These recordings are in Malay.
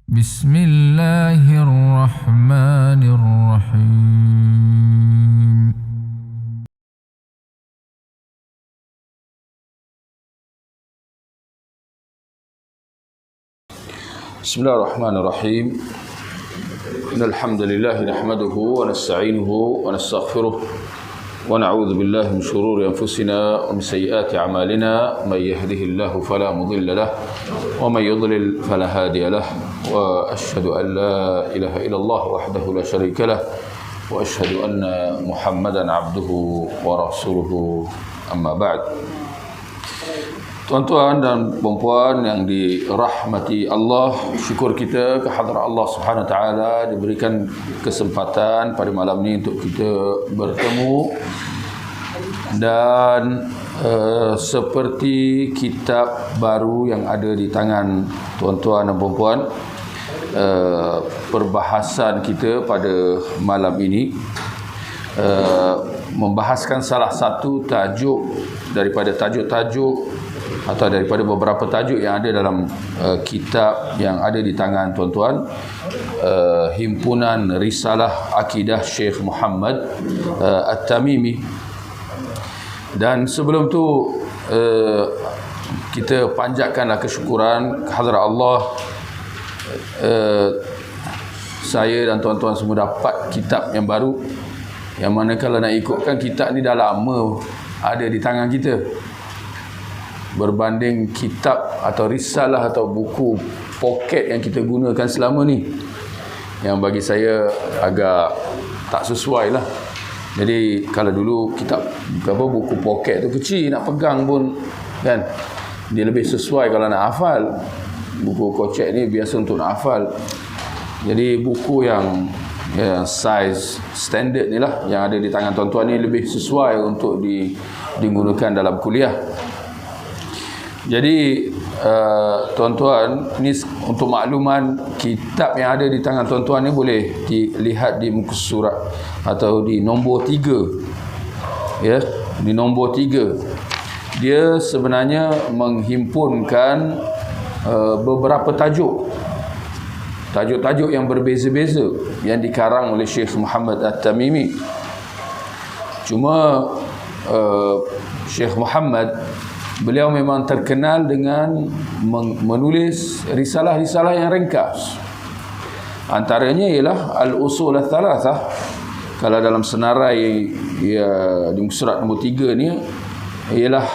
Bismillahirrahmanirrahim. Bismillahirrahmanirrahim. Innal hamdalillah nahmaduhu wa nasta'inuhu wa nastaghfiruh wa na'udzu billahi min shururi anfusina wa min sayyiati a'malina may yahdihillahu fala mudilla lahu wa may yudlil fala hadiya lahu wa asyhadu an la ilaha illallah wahdahu la syarika lahu wa asyhadu anna Muhammadan 'abduhu wa rasuluhu amma ba'd. Tuan-tuan dan puan-puan yang dirahmati Allah, syukur kita ke hadrat Allah Subhanahu Wa Taala diberikan kesempatan pada malam ini untuk kita bertemu dan seperti kitab baru yang ada di tangan tuan-tuan dan puan-puan, perbahasan kita pada malam ini membahaskan salah satu tajuk daripada tajuk-tajuk atau daripada beberapa tajuk yang ada dalam kitab yang ada di tangan tuan-tuan, himpunan Risalah Akidah Syekh Muhammad At-Tamimi. Dan sebelum tu kita panjatkanlah kesyukuran kehadrat Allah, saya dan tuan-tuan semua dapat kitab yang baru, yang mana kalau nak ikutkan kitab ni dah lama ada di tangan kita, berbanding kitab atau risalah atau buku poket yang kita gunakan selama ni, yang bagi saya agak tak sesuai lah. Jadi kalau dulu kitab buku poket tu kecil, nak pegang pun kan, dia lebih sesuai kalau nak hafal. Buku kocek ni biasa untuk nak hafal. Jadi buku yang size standard ni lah yang ada di tangan tuan-tuan ni lebih sesuai untuk digunakan dalam kuliah. Jadi tuan-tuan, ni untuk makluman, kitab yang ada di tangan tuan-tuan ni boleh dilihat di muka surat atau di nombor 3. Ya, di nombor 3. Dia sebenarnya menghimpunkan beberapa tajuk-tajuk yang berbeza-beza yang dikarang oleh Syekh Muhammad At-Tamimi. Cuma Syekh Muhammad, beliau memang terkenal dengan menulis risalah-risalah yang ringkas. Antaranya ialah Al-Usul Ats-Tsalatsah. Kalau dalam senarai di surat nombor 3 ni ialah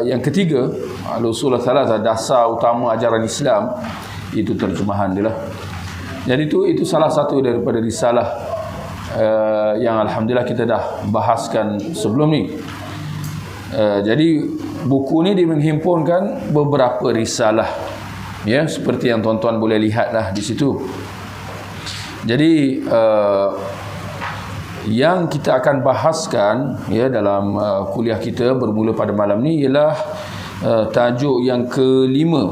yang ketiga, Al-Usul Ats-Tsalatsah, dasar utama ajaran Islam. Itu terjemahan dia lah. Jadi itu salah satu daripada risalah yang alhamdulillah kita dah bahaskan sebelum ni. Jadi buku ni dia menghimpunkan beberapa risalah, ya, seperti yang tuan-tuan boleh lihatlah di situ. Jadi yang kita akan bahaskan, ya, dalam kuliah kita bermula pada malam ni ialah tajuk yang kelima,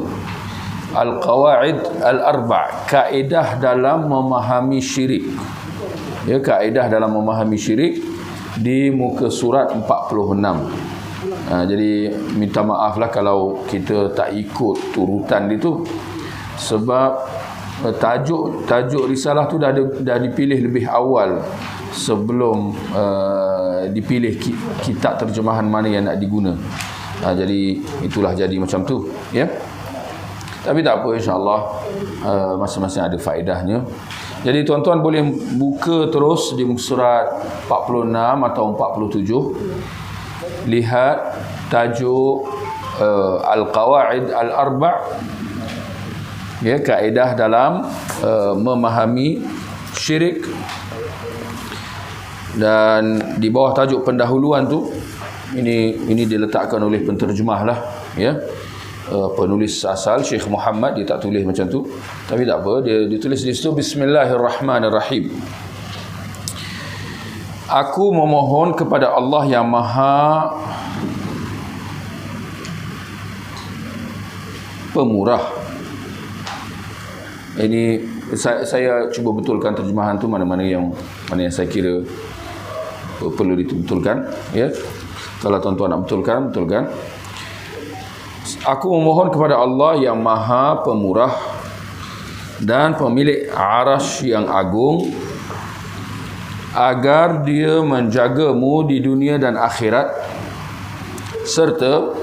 Al-Qawaid Al-Arba', kaedah dalam memahami syirik. Ya, kaedah dalam memahami syirik di muka surat 46. Jadi minta maaf lah kalau kita tak ikut turutan itu, sebab tajuk risalah tu dah dipilih lebih awal sebelum dipilih kitab terjemahan mana yang nak diguna. Jadi itulah jadi macam tu, ya. Tapi tak apa, insya-Allah masing-masing ada faedahnya. Jadi tuan-tuan boleh buka terus di muka surat 46 atau 47. Lihat tajuk Al-Qawaid Al-Arba', ya, kaedah dalam memahami syirik. Dan di bawah tajuk pendahuluan tu, ini diletakkan oleh penterjemah lah, ya, penulis asal Syekh Muhammad. Dia tak tulis macam tu, tapi tak apa, dia tulis di situ Bismillahirrahmanirrahim. Aku memohon kepada Allah yang Maha Pemurah. Ini saya cuba betulkan terjemahan tu, mana yang saya kira perlu dibetulkan, ya. Kalau tuan-tuan nak betulkan. Aku memohon kepada Allah yang Maha Pemurah dan pemilik arasy yang agung, agar dia menjagamu di dunia dan akhirat serta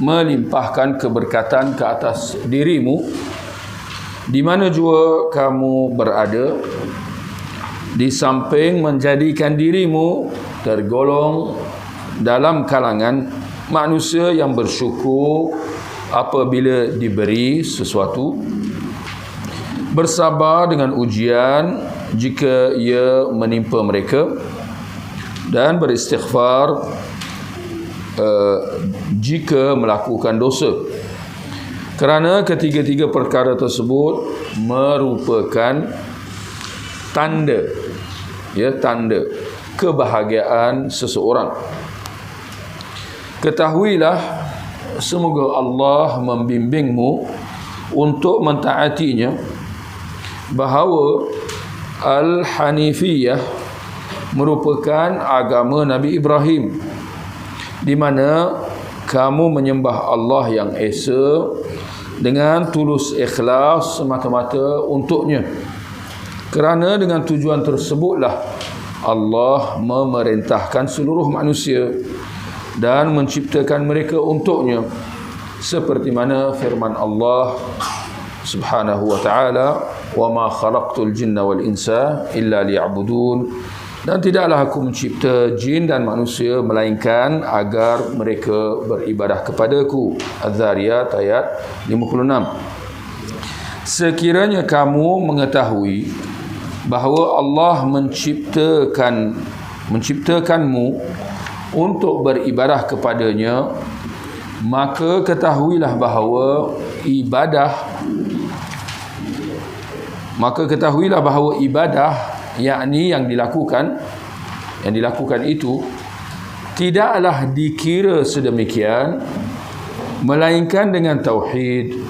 melimpahkan keberkatan ke atas dirimu di mana jua kamu berada, di samping menjadikan dirimu tergolong dalam kalangan manusia yang bersyukur apabila diberi sesuatu, bersabar dengan ujian jika ia menimpa mereka, dan beristighfar jika melakukan dosa. Kerana ketiga-tiga perkara tersebut merupakan tanda kebahagiaan seseorang. Ketahuilah, semoga Allah membimbingmu untuk mentaatinya, bahawa Al-Hanifiyah merupakan agama Nabi Ibrahim, di mana kamu menyembah Allah yang esa dengan tulus ikhlas semata-mata untuknya. Kerana dengan tujuan tersebutlah Allah memerintahkan seluruh manusia dan menciptakan mereka untuknya, seperti mana firman Allah Subhanahu wa ta'ala, wa ma khalaqtul jinna wal insa illa liya'budun, dan tidaklah aku mencipta jin dan manusia melainkan agar mereka beribadah kepadaku. Az-Zariyat ayat 56. Sekiranya kamu mengetahui bahawa Allah menciptakanmu untuk beribadah kepadanya, maka ketahuilah bahawa ibadah yakni yang dilakukan itu tidaklah dikira sedemikian melainkan dengan tauhid,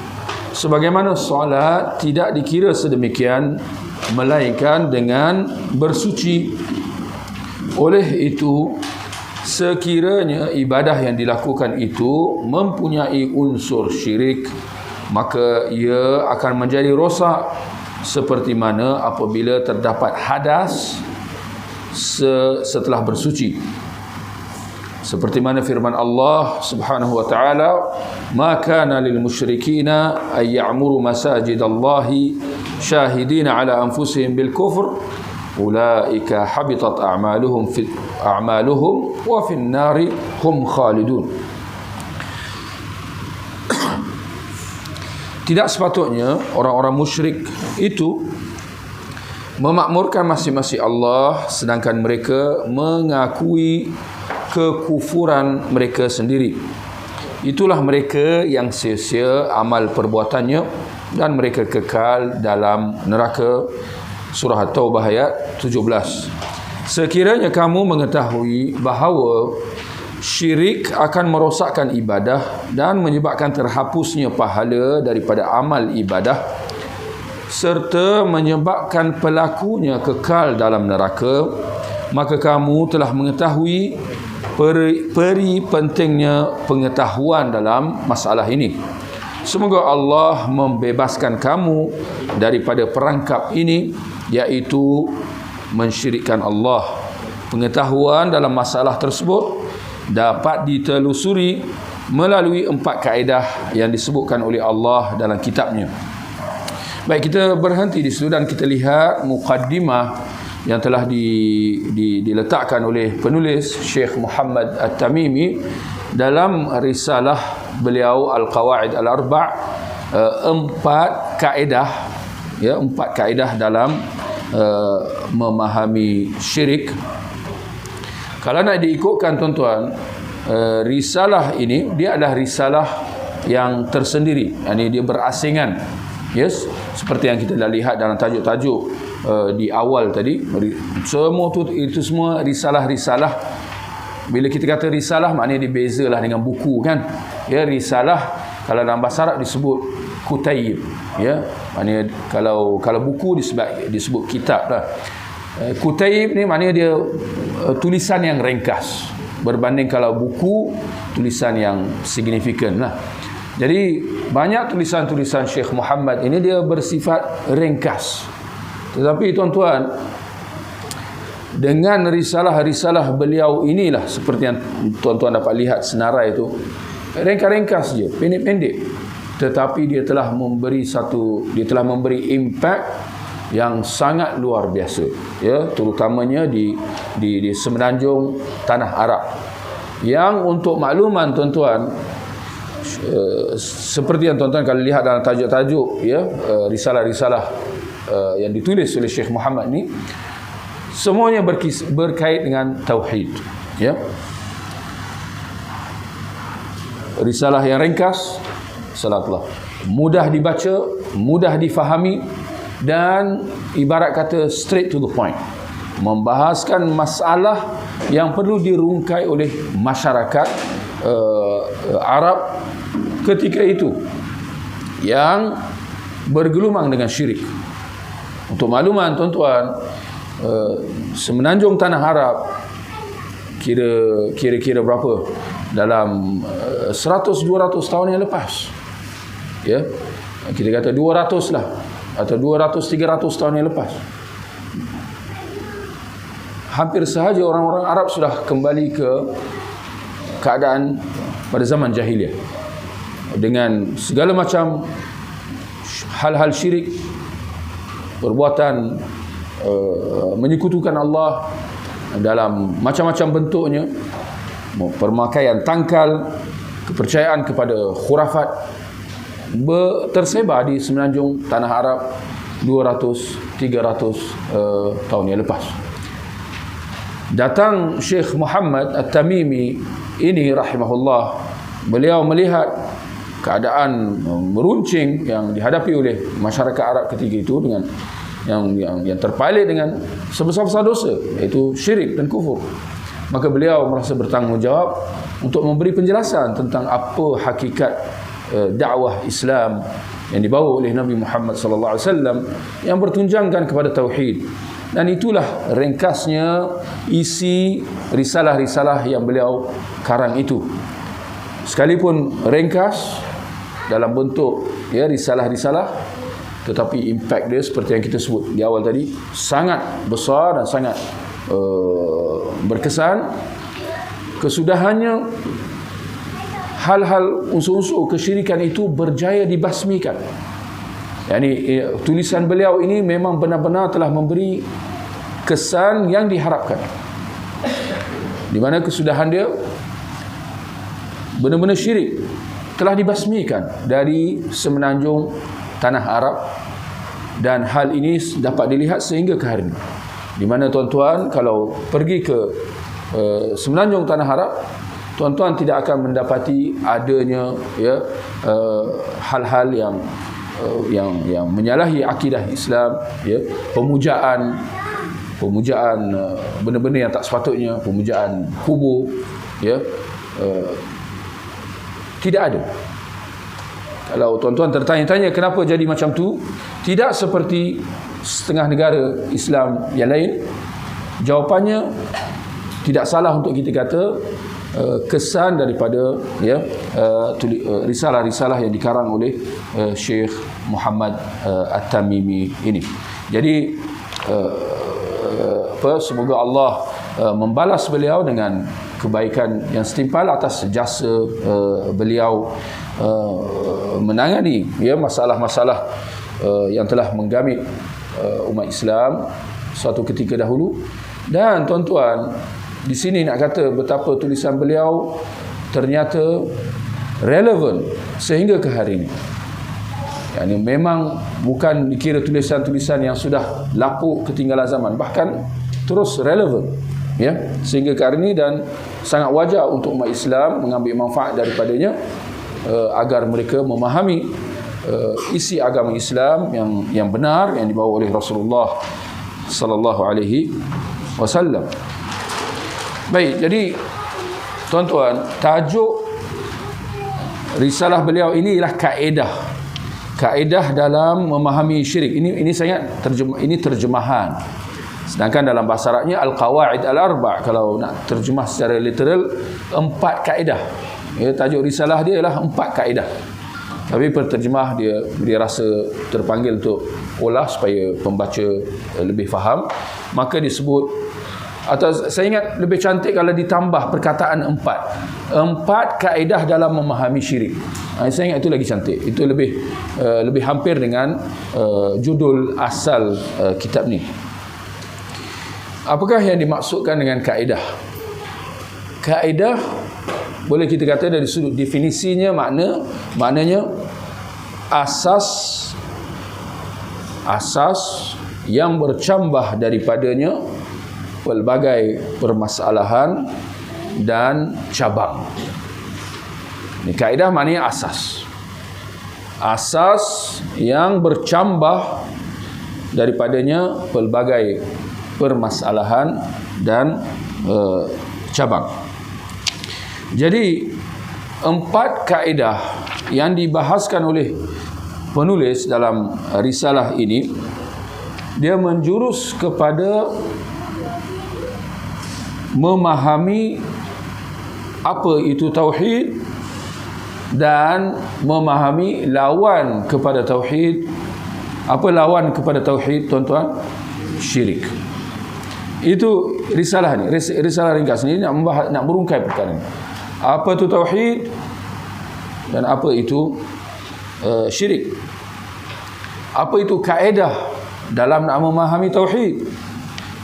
sebagaimana solat tidak dikira sedemikian melainkan dengan bersuci. Oleh itu, sekiranya ibadah yang dilakukan itu mempunyai unsur syirik, maka ia akan menjadi rosak, seperti mana apabila terdapat hadas setelah bersuci. Seperti mana firman Allah Subhanahu wa ta'ala, ma kana lil musyrikina ay ya'muru masajidallahi syahidina ala anfusihim bil kufr ulaika habitat a'maluhum wa fin nari hum khalidun. Tidak sepatutnya orang-orang musyrik itu memakmurkan masjid-masjid Allah sedangkan mereka mengakui kekufuran mereka sendiri. Itulah mereka yang sia-sia amal perbuatannya dan mereka kekal dalam neraka. Surah At-Taubah ayat 17. Sekiranya kamu mengetahui bahawa syirik akan merosakkan ibadah dan menyebabkan terhapusnya pahala daripada amal ibadah, serta menyebabkan pelakunya kekal dalam neraka, maka kamu telah mengetahui peri pentingnya pengetahuan dalam masalah ini. Semoga Allah membebaskan kamu daripada perangkap ini, iaitu mensyirikkan Allah. Pengetahuan dalam masalah tersebut dapat ditelusuri melalui 4 kaedah yang disebutkan oleh Allah dalam kitabnya. Baik, kita berhenti di situ dan kita lihat muqaddimah yang telah diletakkan oleh penulis Syekh Muhammad At-Tamimi dalam risalah beliau Al-Qawaid Al-Arba', 4 kaedah, ya, 4 kaedah dalam memahami syirik. Kalau nak diikutkan tuan-tuan, risalah ini dia adalah risalah yang tersendiri, yakni dia berasingan. Yes, seperti yang kita dah lihat dalam tajuk-tajuk di awal tadi, semua itu semua risalah-risalah. Bila kita kata risalah, maknanya dia bezalah dengan buku, kan? Ya, risalah kalau dalam bahasa Arab disebut kutaib, ya. Maknanya kalau buku disebut kitab lah. Kutaib ni maknanya dia tulisan yang ringkas, berbanding kalau buku tulisan yang signifikan lah. Jadi banyak tulisan-tulisan Syekh Muhammad ini dia bersifat ringkas. Tetapi tuan-tuan, dengan risalah-risalah beliau inilah seperti yang tuan-tuan dapat lihat senarai itu, ringkas-ringkas je, pendek-pendek, tetapi dia telah memberi impact yang sangat luar biasa, ya, terutamanya di semenanjung tanah Arab. Yang untuk makluman tuan-tuan, seperti yang tuan-tuan kalau lihat dalam tajuk-tajuk, ya, risalah-risalah yang ditulis oleh Syekh Muhammad ni, semuanya berkait dengan tauhid, ya. Risalah yang ringkas, salatullah, mudah dibaca, mudah difahami, dan ibarat kata straight to the point, membahaskan masalah yang perlu dirungkai oleh masyarakat Arab ketika itu yang bergelumang dengan syirik. Untuk makluman tuan-tuan, semenanjung tanah Arab kira-kira berapa, dalam 100-200 tahun yang lepas, ya, kita kata 200 lah, atau 200-300 tahun yang lepas, hampir sahaja orang-orang Arab sudah kembali ke keadaan pada zaman jahiliyah dengan segala macam hal-hal syirik, perbuatan menyekutukan Allah dalam macam-macam bentuknya, permakaian tangkal, kepercayaan kepada khurafat, tersebar di semenanjung tanah Arab 200-300 tahun yang lepas. Datang Syekh Muhammad At-Tamimi ini rahimahullah, beliau melihat keadaan meruncing yang dihadapi oleh masyarakat Arab ketika itu dengan yang terpalit dengan sebesar-besar dosa, iaitu syirik dan kufur. Maka beliau merasa bertanggungjawab untuk memberi penjelasan tentang apa hakikat dakwah Islam yang dibawa oleh Nabi Muhammad sallallahu alaihi wasallam yang bertunjangkan kepada tauhid. Dan itulah ringkasnya isi risalah-risalah yang beliau karang itu. Sekalipun ringkas dalam bentuk, ya, risalah-risalah, tetapi impact dia seperti yang kita sebut di awal tadi sangat besar dan sangat berkesan. Kesudahannya hal-hal unsur-unsur kesyirikan itu berjaya dibasmikan. Yani tulisan beliau ini memang benar-benar telah memberi kesan yang diharapkan, di mana kesudahan dia benar-benar syirik telah dibasmikan dari semenanjung tanah Arab, dan hal ini dapat dilihat sehingga ke hari ini, di mana tuan-tuan kalau pergi ke semenanjung tanah Arab, tuan-tuan tidak akan mendapati adanya, ya, hal-hal yang menyalahi akidah Islam, ya, pemujaan benda-benda yang tak sepatutnya, pemujaan kubur, ya, tidak ada. Kalau tuan-tuan tertanya-tanya kenapa jadi macam tu, tidak seperti setengah negara Islam yang lain, jawapannya tidak salah untuk kita kata kesan daripada, ya, risalah-risalah yang dikarang oleh Syekh Muhammad At-Tamimi ini. Jadi semoga Allah membalas beliau dengan kebaikan yang setimpal atas jasa beliau menangani, ya, masalah-masalah yang telah menggamit umat Islam suatu ketika dahulu. Dan tuan-tuan, di sini nak kata betapa tulisan beliau ternyata relevan sehingga ke hari ini. Yani memang bukan dikira tulisan-tulisan yang sudah lapuk ketinggalan zaman, bahkan terus relevan, ya, sehingga ke hari ini, dan sangat wajar untuk umat Islam mengambil manfaat daripadanya agar mereka memahami isi agama Islam yang benar yang dibawa oleh Rasulullah sallallahu alaihi wasallam. Baik, jadi tuan-tuan, tajuk risalah beliau ini ialah kaedah dalam memahami syirik. Ini sangat terjemahan. Sedangkan dalam bahasa Arabnya Al-Qawaid Al-Arba'. Kalau nak terjemah secara literal, 4 kaedah. Ya, tajuk risalah dia ialah 4 kaedah. Tapi penterjemah dia rasa terpanggil untuk olah supaya pembaca lebih faham, maka disebut, atau saya ingat lebih cantik kalau ditambah perkataan 4 kaedah dalam memahami syirik. Saya ingat itu lagi cantik. Itu lebih hampir dengan judul asal kitab ni. Apakah yang dimaksudkan dengan kaedah? Kaedah boleh kita kata dari sudut definisinya, maknanya asas yang bercambah daripadanya pelbagai permasalahan dan cabang. Ini kaedah maknanya asas yang bercambah daripadanya pelbagai permasalahan dan cabang. Jadi 4 kaedah yang dibahaskan oleh penulis dalam risalah ini, dia menjurus kepada memahami apa itu tauhid dan memahami lawan kepada tauhid. Apa lawan kepada tauhid, tuan-tuan? Syirik. Itu risalah ni. Risalah ringkas ni nak merungkai perkara ni. Apa itu tauhid dan apa itu syirik. Apa itu kaedah dalam nak memahami tauhid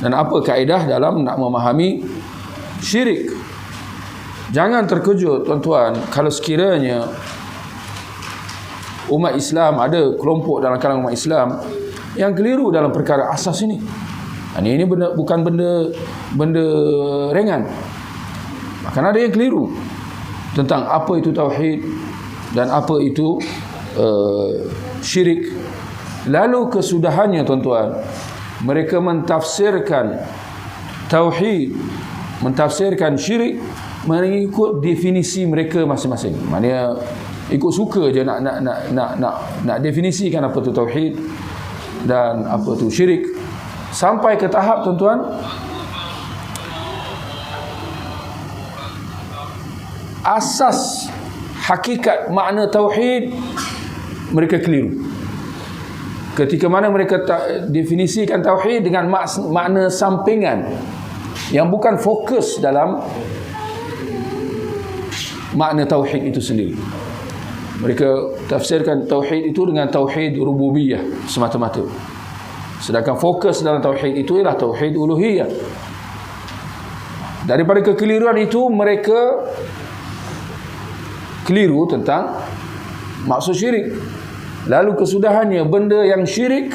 dan apa kaedah dalam nak memahami syirik. Jangan terkejut, tuan-tuan, kalau sekiranya umat Islam, ada kelompok dalam kalangan umat Islam yang keliru dalam perkara asas ini. Ini bukan benda ringan. Bahkan ada yang keliru tentang apa itu tauhid dan apa itu syirik. Lalu kesudahannya, tuan-tuan, mereka mentafsirkan tauhid, mentafsirkan syirik mengikut definisi mereka masing-masing. Maknanya ikut suka je nak definisikan apa itu tauhid dan apa itu syirik. Sampai ke tahap, tuan-tuan, asas hakikat makna tauhid mereka keliru. Ketika mana mereka definisikan tauhid dengan makna sampingan yang bukan fokus dalam makna tauhid itu sendiri. Mereka tafsirkan tauhid itu dengan tauhid rububiyah semata-mata. Sedangkan fokus dalam tauhid itu ialah tauhid uluhiyah. Daripada kekeliruan itu, mereka keliru tentang maksud syirik. Lalu kesudahannya, benda yang syirik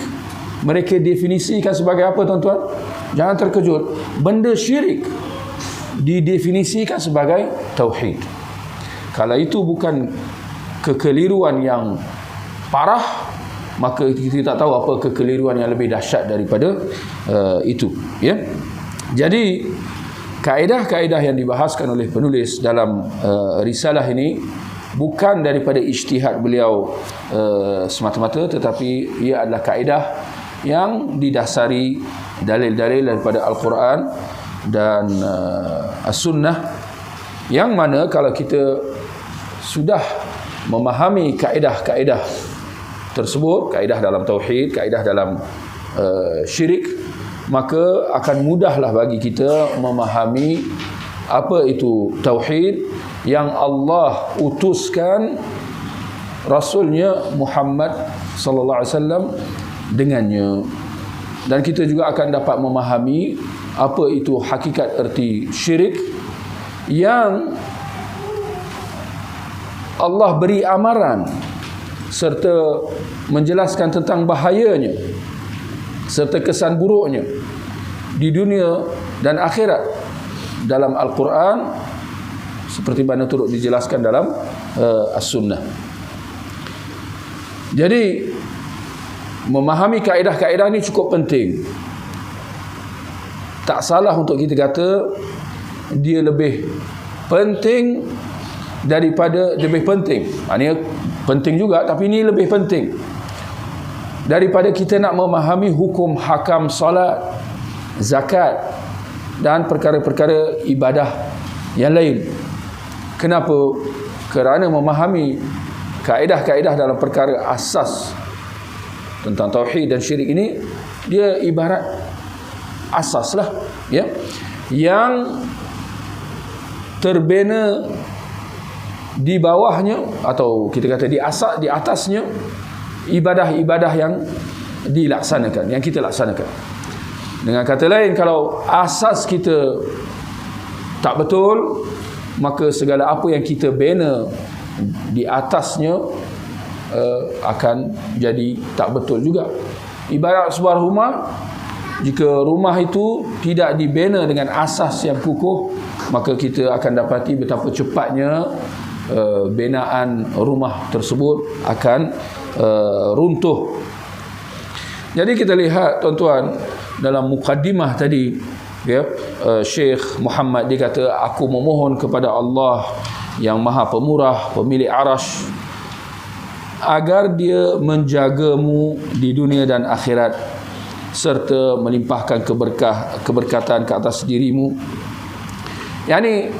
mereka definisikan sebagai apa, tuan-tuan? Jangan terkejut. Benda syirik didefinisikan sebagai tauhid. Kalau itu bukan kekeliruan yang parah, maka kita tak tahu apa kekeliruan yang lebih dahsyat daripada itu, ya. Jadi kaedah-kaedah yang dibahaskan oleh penulis dalam risalah ini bukan daripada ijtihad beliau semata-mata, tetapi ia adalah kaedah yang didasari dalil-dalil daripada Al-Quran dan As-Sunnah, yang mana kalau kita sudah memahami kaedah-kaedah tersebut, kaedah dalam tauhid, kaedah dalam syirik, maka akan mudahlah bagi kita memahami apa itu tauhid yang Allah utuskan Rasulnya Muhammad sallallahu alaihi wasallam dengannya. Dan kita juga akan dapat memahami apa itu hakikat erti syirik yang Allah beri amaran serta menjelaskan tentang bahayanya serta kesan buruknya di dunia dan akhirat dalam Al-Quran, seperti mana turut dijelaskan dalam As-Sunnah. Jadi memahami kaedah-kaedah ini cukup penting. Tak salah untuk kita kata dia lebih penting daripada lebih penting. Maknanya penting juga, tapi ini lebih penting daripada kita nak memahami hukum hakam solat, zakat dan perkara-perkara ibadah yang lain. Kenapa? Kerana memahami kaedah-kaedah dalam perkara asas tentang tauhid dan syirik ini, dia ibarat asas lah, ya, yang terbina di bawahnya, atau kita kata di atasnya ibadah-ibadah yang dilaksanakan, yang kita laksanakan. Dengan kata lain, kalau asas kita tak betul, maka segala apa yang kita bina di atasnya akan jadi tak betul juga. Ibarat sebuah rumah, jika rumah itu tidak dibina dengan asas yang kukuh, maka kita akan dapati betapa cepatnya binaan rumah tersebut akan runtuh. Jadi kita lihat tuan-tuan, dalam mukaddimah tadi, ya, Syekh Muhammad dia kata, aku memohon kepada Allah yang Maha Pemurah, pemilik Arash, agar dia menjagamu di dunia dan akhirat, serta melimpahkan keberkatan ke atas dirimu. Yani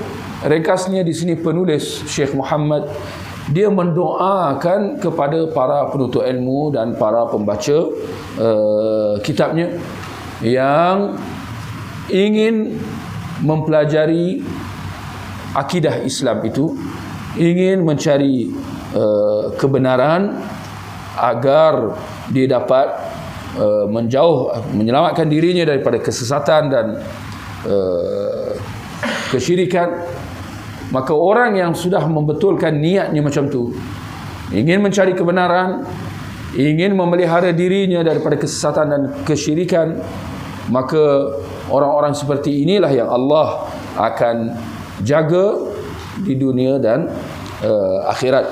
ringkasnya di sini penulis Syekh Muhammad, dia mendoakan kepada para penuntut ilmu dan para pembaca kitabnya yang ingin mempelajari akidah Islam itu, ingin mencari kebenaran agar dia dapat menyelamatkan dirinya daripada kesesatan dan kesyirikan. Maka orang yang sudah membetulkan niatnya macam tu, ingin mencari kebenaran, ingin memelihara dirinya daripada kesesatan dan kesyirikan, maka orang-orang seperti inilah yang Allah akan jaga di dunia dan akhirat.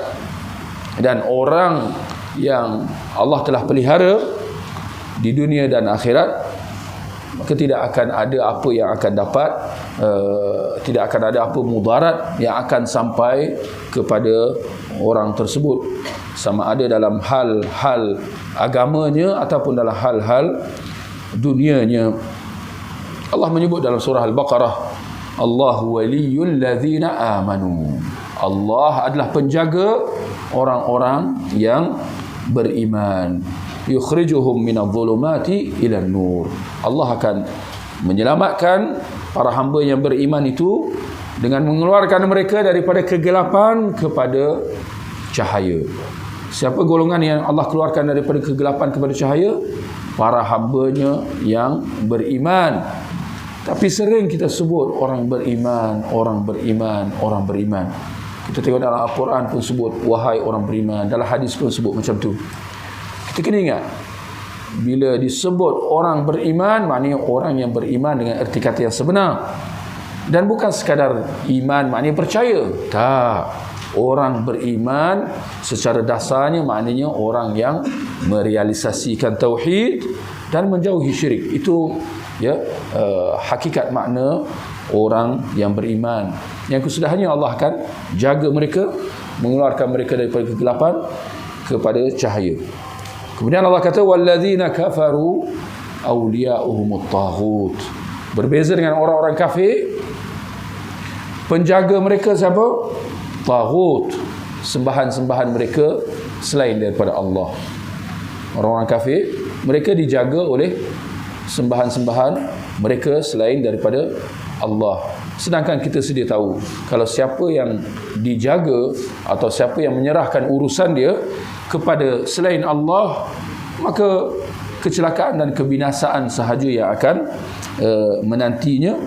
Dan orang yang Allah telah pelihara di dunia dan akhirat, maka tidak akan ada apa yang akan dapat, tidak akan ada apa mudarat yang akan sampai kepada orang tersebut, sama ada dalam hal-hal agamanya ataupun dalam hal-hal dunianya. Allah menyebut dalam surah Al-Baqarah, Allahu waliyul ladzina amanu. Allah adalah penjaga orang-orang yang beriman. Yukhrijuhum minadh-dhulumati ilan nur. Allah akan menyelamatkan para hamba yang beriman itu dengan mengeluarkan mereka daripada kegelapan kepada cahaya. Siapa golongan yang Allah keluarkan daripada kegelapan kepada cahaya? Para hambanya yang beriman. Tapi sering kita sebut orang beriman, orang beriman, orang beriman. Kita tengok dalam Al-Quran pun sebut, wahai orang beriman. Dalam hadis pun sebut macam tu. Kita kena ingat, bila disebut orang beriman, maknanya orang yang beriman dengan erti kata yang sebenar. Dan bukan sekadar iman maknanya percaya. Tak. Orang beriman secara dasarnya maknanya orang yang merealisasikan tauhid dan menjauhi syirik. Itu, ya, hakikat makna orang yang beriman. Yang kesudahannya Allah akan jaga mereka, mengeluarkan mereka daripada kegelapan kepada cahaya. Kemudian Allah kata, walladzina kafaru awliya'uhumut taghut. Berbeza dengan orang-orang kafir, penjaga mereka siapa? Taghut, sembahan-sembahan mereka selain daripada Allah. Orang-orang kafir, mereka dijaga oleh sembahan-sembahan mereka selain daripada Allah. Sedangkan kita sedia tahu, kalau siapa yang dijaga atau siapa yang menyerahkan urusan dia kepada selain Allah, maka kecelakaan dan kebinasaan sahaja yang akan menantinya,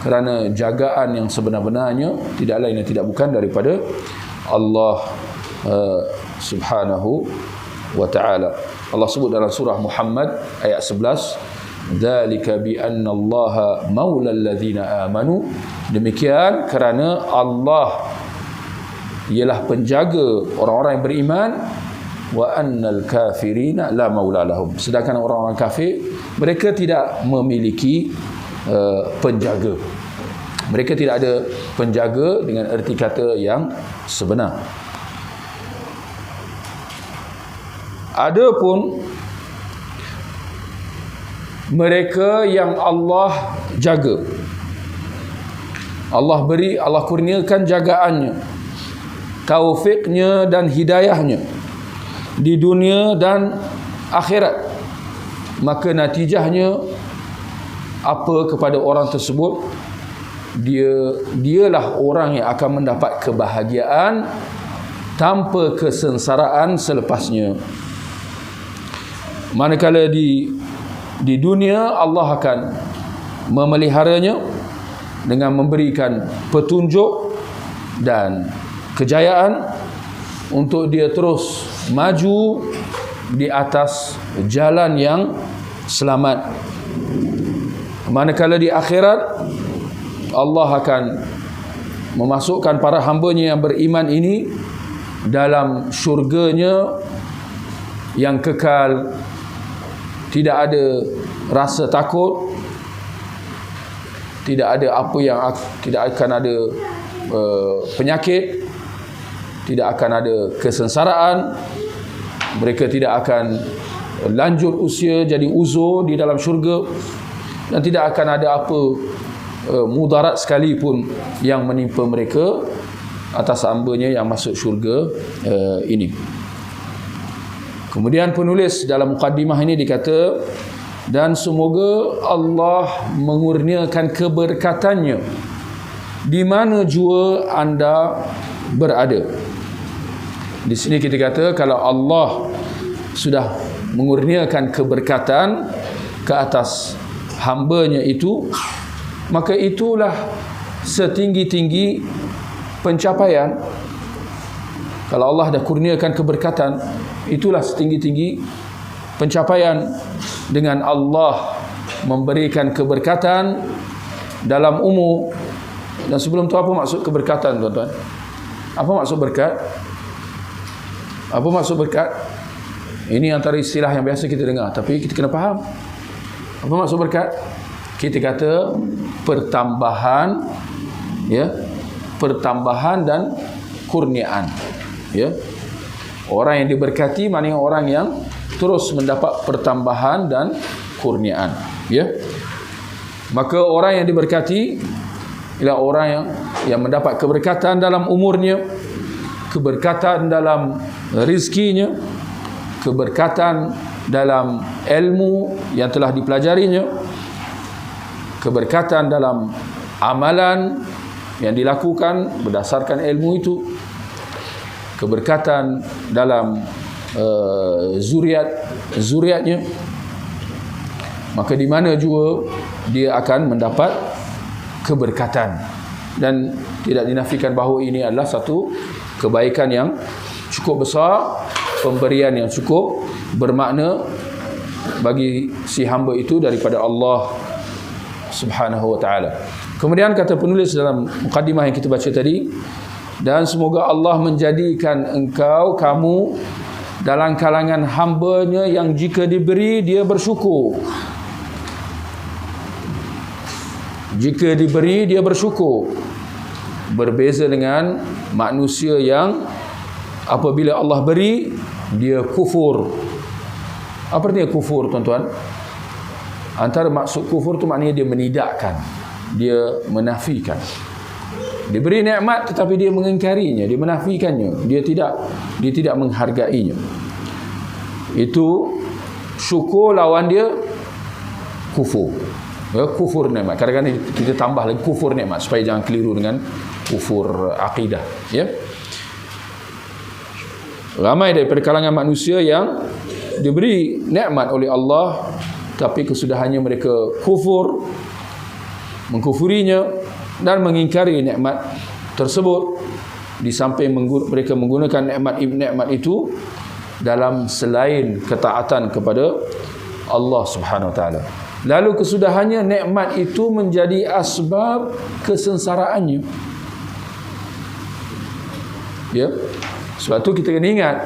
kerana jagaan yang sebenar-benarnya tidak lain dan tidak bukan daripada Allah subhanahu wa ta'ala. Allah sebut dalam surah Muhammad ayat 11, dzalika bi anna Allaha maulal ladzina amanu. Demikian kerana Allah ialah penjaga orang-orang yang beriman, wa annal kafirina la maula lahum. Sedangkan orang-orang kafir, mereka tidak memiliki penjaga. Mereka tidak ada penjaga dengan erti kata yang sebenar. Adapun mereka yang Allah jaga, Allah beri, Allah kurniakan jagaannya, taufiknya dan hidayahnya di dunia dan akhirat, maka natijahnya apa kepada orang tersebut, dialah orang yang akan mendapat kebahagiaan tanpa kesengsaraan selepasnya. Manakala di dunia Allah akan memeliharanya dengan memberikan petunjuk dan kejayaan untuk dia terus maju di atas jalan yang selamat. Manakala di akhirat Allah akan memasukkan para hamba-Nya yang beriman ini dalam syurganya yang kekal, tidak ada rasa takut, tidak akan ada penyakit, tidak akan ada kesengsaraan, mereka tidak akan lanjut usia jadi uzur di dalam syurga, dan tidak akan ada apa mudarat sekalipun yang menimpa mereka atas hamba-Nya yang masuk syurga ini. Kemudian penulis dalam mukadimah ini dikata, dan semoga Allah mengurniakan keberkatannya di mana jua anda berada. Di sini kita kata, kalau Allah sudah mengurniakan keberkatan ke atas hamba-Nya itu, maka itulah setinggi-tinggi pencapaian. Kalau Allah dah kurniakan keberkatan, itulah setinggi-tinggi pencapaian. Dengan Allah memberikan keberkatan dalam umur. Dan sebelum tu apa maksud keberkatan, tuan-tuan? Apa maksud berkat? Apa maksud berkat? Ini antara istilah yang biasa kita dengar, tapi kita kena faham. Apa maksud berkat? Kita kata pertambahan, ya, pertambahan dan kurniaan, ya. Orang yang diberkati maknanya orang yang terus mendapat pertambahan dan kurniaan, ya. Maka orang yang diberkati ialah orang yang mendapat keberkatan dalam umurnya, keberkatan dalam rizkinya, keberkatan dalam ilmu yang telah dipelajarinya, keberkatan dalam amalan yang dilakukan berdasarkan ilmu itu, keberkatan dalam zuriatnya. Maka di mana juga dia akan mendapat keberkatan. Dan tidak dinafikan bahawa ini adalah satu kebaikan yang cukup besar, pemberian yang cukup bermakna bagi si hamba itu daripada Allah Subhanahu wa ta'ala. Kemudian kata penulis dalam mukadimah yang kita baca tadi, dan semoga Allah menjadikan kamu dalam kalangan hamba-Nya yang jika diberi dia bersyukur. Jika diberi dia bersyukur. Berbeza dengan manusia yang apabila Allah beri dia kufur. Apa artinya kufur, tuan-tuan? Antara maksud kufur tu maknanya dia menidakkan, dia menafikan. Diberi nikmat tetapi dia mengingkarinya, dia menafikannya, dia tidak menghargainya. Itu syukur, lawan dia kufur. Ya, kufur nikmat. Kadang-kadang kita tambah lagi kufur nikmat supaya jangan keliru dengan kufur akidah, ya. Ramai daripada kalangan manusia yang diberi nikmat oleh Allah tapi kesudahannya mereka kufur, mengkufurinya dan mengingkari nikmat tersebut. Di samping mereka menggunakan nikmat itu dalam selain ketaatan kepada Allah Subhanahu wa taala. Lalu kesudahannya nikmat itu menjadi asbab kesengsaraannya. Ya. Sebab tu kita kena ingat.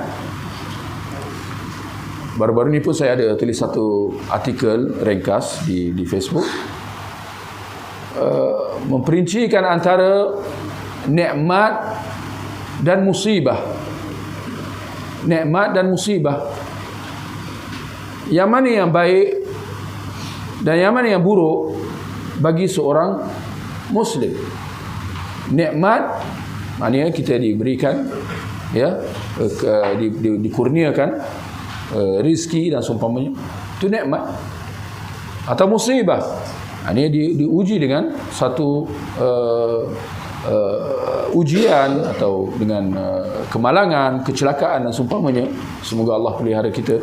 Baru-baru ni pun saya ada tulis satu artikel ringkas di Facebook, memperincikan antara nikmat dan musibah. Nikmat dan musibah, yang mana yang baik dan yang mana yang buruk bagi seorang Muslim. Nikmat maknanya kita diberikan ya, dikurniakan rizki dan seumpamanya, itu nikmat. Atau musibah, ini diuji dengan satu ujian atau dengan kemalangan, kecelakaan dan seumpamanya. Semoga Allah pelihara kita.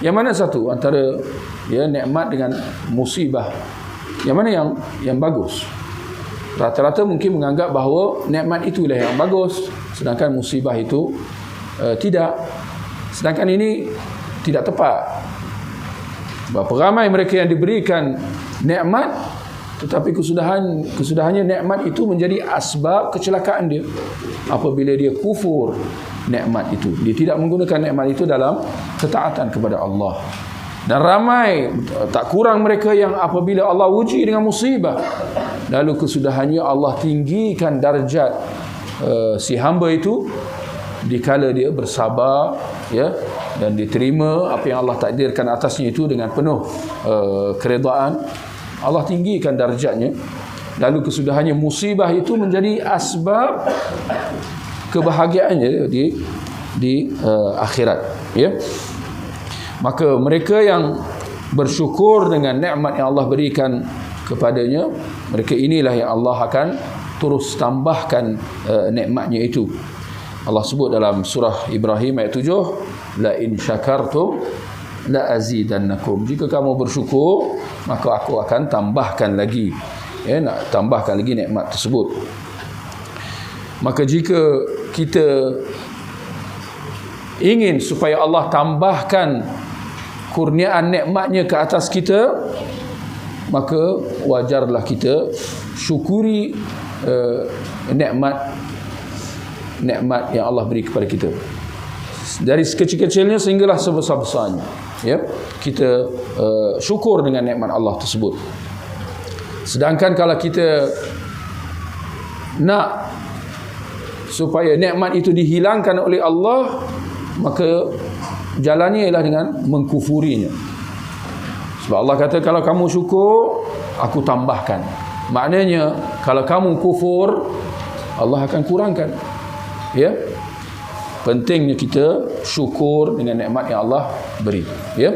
Yang mana satu antara nikmat dengan musibah? Yang mana yang bagus? Rata-rata mungkin menganggap bahawa nikmat itulah yang bagus, sedangkan musibah itu tidak. Sedangkan ini tidak tepat. Berapa ramai mereka yang diberikan nikmat, tetapi kesudahannya nikmat itu menjadi asbab kecelakaan dia. Apabila dia kufur nikmat itu, dia tidak menggunakan nikmat itu dalam ketaatan kepada Allah. Dan ramai, tak kurang mereka yang apabila Allah uji dengan musibah, lalu kesudahannya Allah tinggikan darjat si hamba itu dikala dia bersabar, ya, dan diterima apa yang Allah takdirkan atasnya itu dengan penuh keredaan. Allah tinggikan darjatnya, lalu kesudahannya musibah itu menjadi asbab kebahagiaannya di akhirat, ya. Maka mereka yang bersyukur dengan nikmat yang Allah berikan kepadanya, mereka inilah yang Allah akan terus tambahkan nikmatnya itu. Allah sebut dalam surah Ibrahim ayat 7, la in syakartum la azidannakum. Jika kamu bersyukur, maka aku akan tambahkan lagi, ya, nak tambahkan lagi nikmat tersebut. Maka jika kita ingin supaya Allah tambahkan kurniaan nikmatnya ke atas kita, maka wajarlah kita syukuri nikmat yang Allah beri kepada kita, dari sekecil-kecilnya sehinggalah sebesar-besarnya, ya. Kita syukur dengan nikmat Allah tersebut. Sedangkan kalau kita nak supaya nikmat itu dihilangkan oleh Allah, maka jalannya ialah dengan mengkufurinya. Sebab Allah kata, kalau kamu syukur, aku tambahkan. Maknanya kalau kamu kufur, Allah akan kurangkan, ya. Pentingnya kita syukur dengan nikmat yang Allah beri, ya.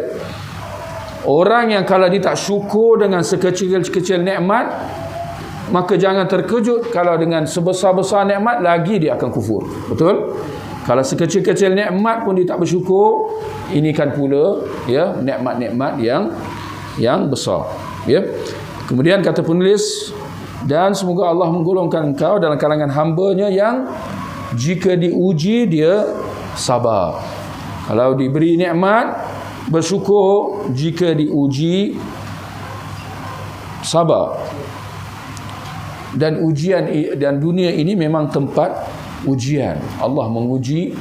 Orang yang kalau dia tak syukur dengan sekecil-kecil nikmat, maka jangan terkejut kalau dengan sebesar-besar nikmat lagi dia akan kufur. Betul? Kalau sekecil-kecil nikmat pun dia tak bersyukur, ini kan pula, ya, nikmat-nikmat yang besar, ya. Kemudian kata penulis, dan semoga Allah menggolongkan engkau dalam kalangan hamba-Nya yang jika diuji dia sabar. Kalau diberi nikmat, bersyukur. Jika diuji, sabar. Dan ujian dan dunia ini memang tempat ujian. Allah menguji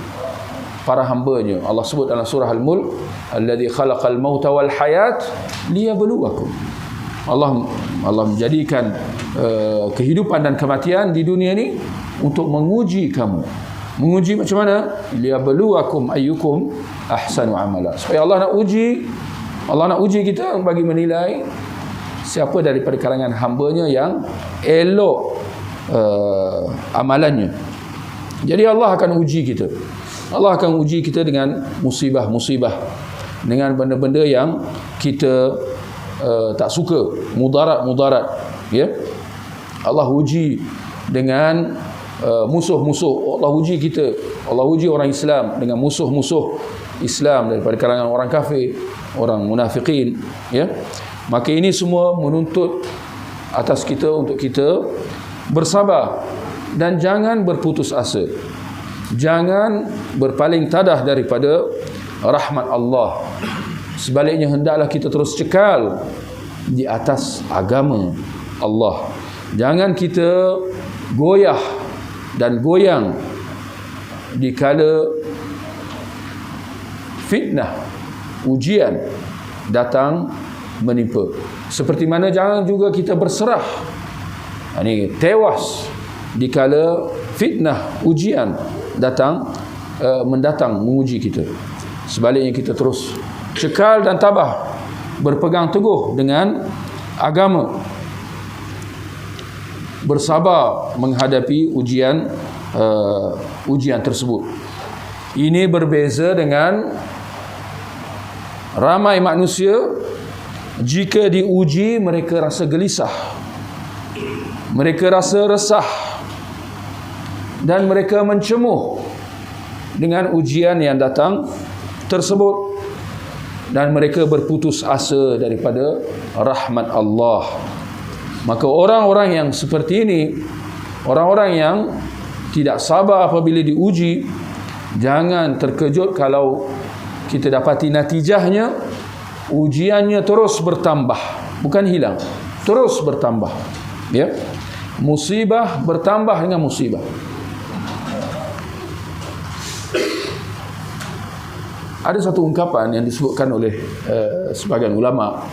para hamba-Nya. Allah sebut dalam surah Al-Mulk, alladzi khalaqal mauta wal hayat liyabluwakum. Allah menjadikan kehidupan dan kematian di dunia ini untuk menguji kamu. Menguji macam mana? Liyabluwakum ayyukum ahsanu amala. Supaya Allah nak uji kita bagi menilai siapa daripada kalangan hamba-Nya yang elok amalannya. Jadi Allah akan uji kita. Allah akan uji kita dengan musibah-musibah, dengan benda-benda yang kita tak suka, mudarat-mudarat, ya. Allah uji dengan musuh-musuh. Allah uji kita. Allah uji orang Islam dengan musuh-musuh Islam daripada kalangan orang kafir, orang munafikin, ya. Maka ini semua menuntut atas kita untuk kita bersabar dan jangan berputus asa. Jangan berpaling tadah daripada rahmat Allah. Sebaliknya hendaklah kita terus cekal di atas agama Allah. Jangan kita goyah dan goyang dikala fitnah, ujian datang menimpa. Seperti mana jangan juga kita berserah, ini tewas dikala fitnah, ujian mendatang menguji kita. Sebaliknya kita terus cekal dan tabah, berpegang teguh dengan agama, bersabar menghadapi ujian ujian tersebut. Ini berbeza dengan ramai manusia. Jika diuji, mereka rasa gelisah, mereka rasa resah, dan mereka mencemuh dengan ujian yang datang tersebut, dan mereka berputus asa daripada rahmat Allah. Maka orang-orang yang seperti ini, orang-orang yang tidak sabar apabila diuji, jangan terkejut kalau kita dapati natijahnya, ujiannya terus bertambah, bukan hilang, terus bertambah, ya. Musibah bertambah dengan musibah. Ada satu ungkapan yang disebutkan oleh sebagian ulama,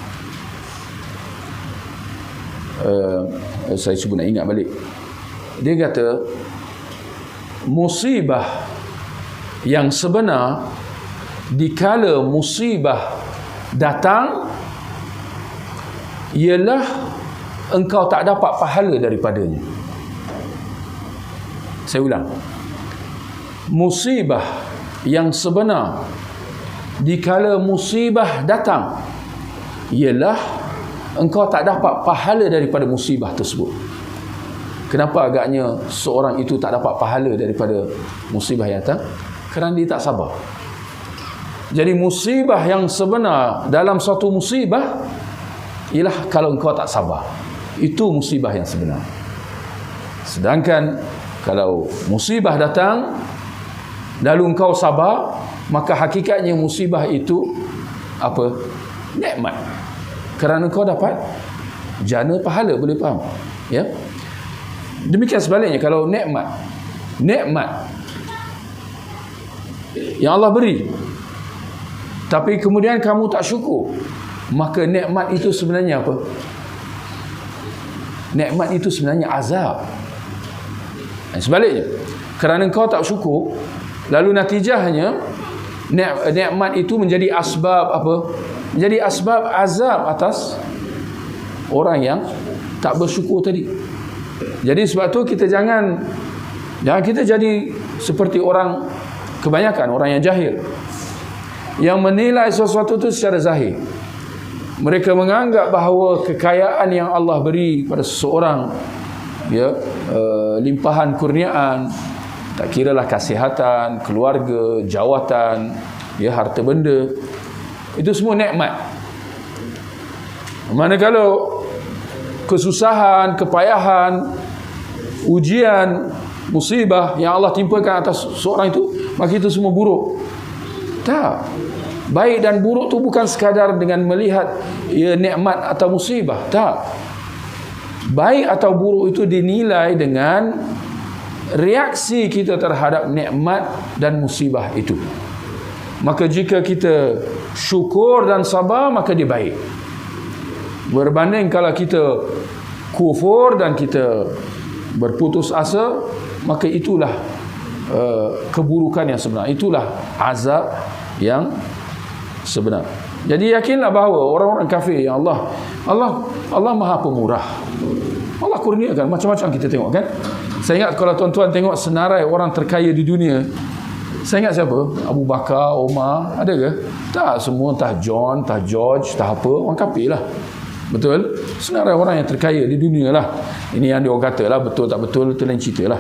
saya cuba nak ingat balik. Dia kata, musibah yang sebenar dikala musibah datang ialah engkau tak dapat pahala daripadanya. Saya ulang. Musibah yang sebenar dikala musibah datang ialah engkau tak dapat pahala daripada musibah tersebut. Kenapa agaknya seorang itu tak dapat pahala daripada musibah yang datang? Kerana dia tak sabar. Jadi musibah yang sebenar dalam suatu musibah ialah kalau engkau tak sabar. Itu musibah yang sebenar. Sedangkan kalau musibah datang lalu engkau sabar, maka hakikatnya musibah itu apa? Nikmat. Kerana engkau dapat jana pahala, boleh faham? Ya. Demikian sebaliknya, kalau nikmat yang Allah beri, tapi kemudian kamu tak syukur, maka nikmat itu sebenarnya apa? Nikmat itu sebenarnya azab. Dan sebaliknya, kerana engkau tak syukur, lalu natijahnya nikmat itu menjadi asbab apa? Menjadi asbab azab atas orang yang tak bersyukur tadi. Jadi sebab tu kita jangan kita jadi seperti orang kebanyakan, orang yang jahil, yang menilai sesuatu itu secara zahir. Mereka menganggap bahawa kekayaan yang Allah beri pada seseorang, ya, limpahan kurniaan, tak kiralah kesihatan, keluarga, jawatan, ya, harta benda, itu semua nikmat. Manakala kesusahan, kepayahan, ujian, musibah yang Allah timpakan atas seorang itu, maka itu semua buruk. Tak. Baik dan buruk tu bukan sekadar dengan melihat ya nikmat atau musibah. Tak. Baik atau buruk itu dinilai dengan reaksi kita terhadap nikmat dan musibah itu. Maka jika kita syukur dan sabar, maka dia baik. Berbanding kalau kita kufur dan kita berputus asa, maka itulah keburukan yang sebenar, itulah azab yang sebenar. Jadi yakinlah bahawa orang-orang kafir yang Allah Maha Pemurah. Allah kurniakan macam-macam, kita tengok kan. Saya ingat kalau tuan-tuan tengok senarai orang terkaya di dunia, saya ingat siapa? Abu Bakar, Umar, ada ke? Tak, semua entah John, entah George, entah apa, orang kafir lah. Betul? Senarai orang yang terkaya di dunia lah. Ini yang diorang kata lah, betul tak betul, itu lain cerita lah.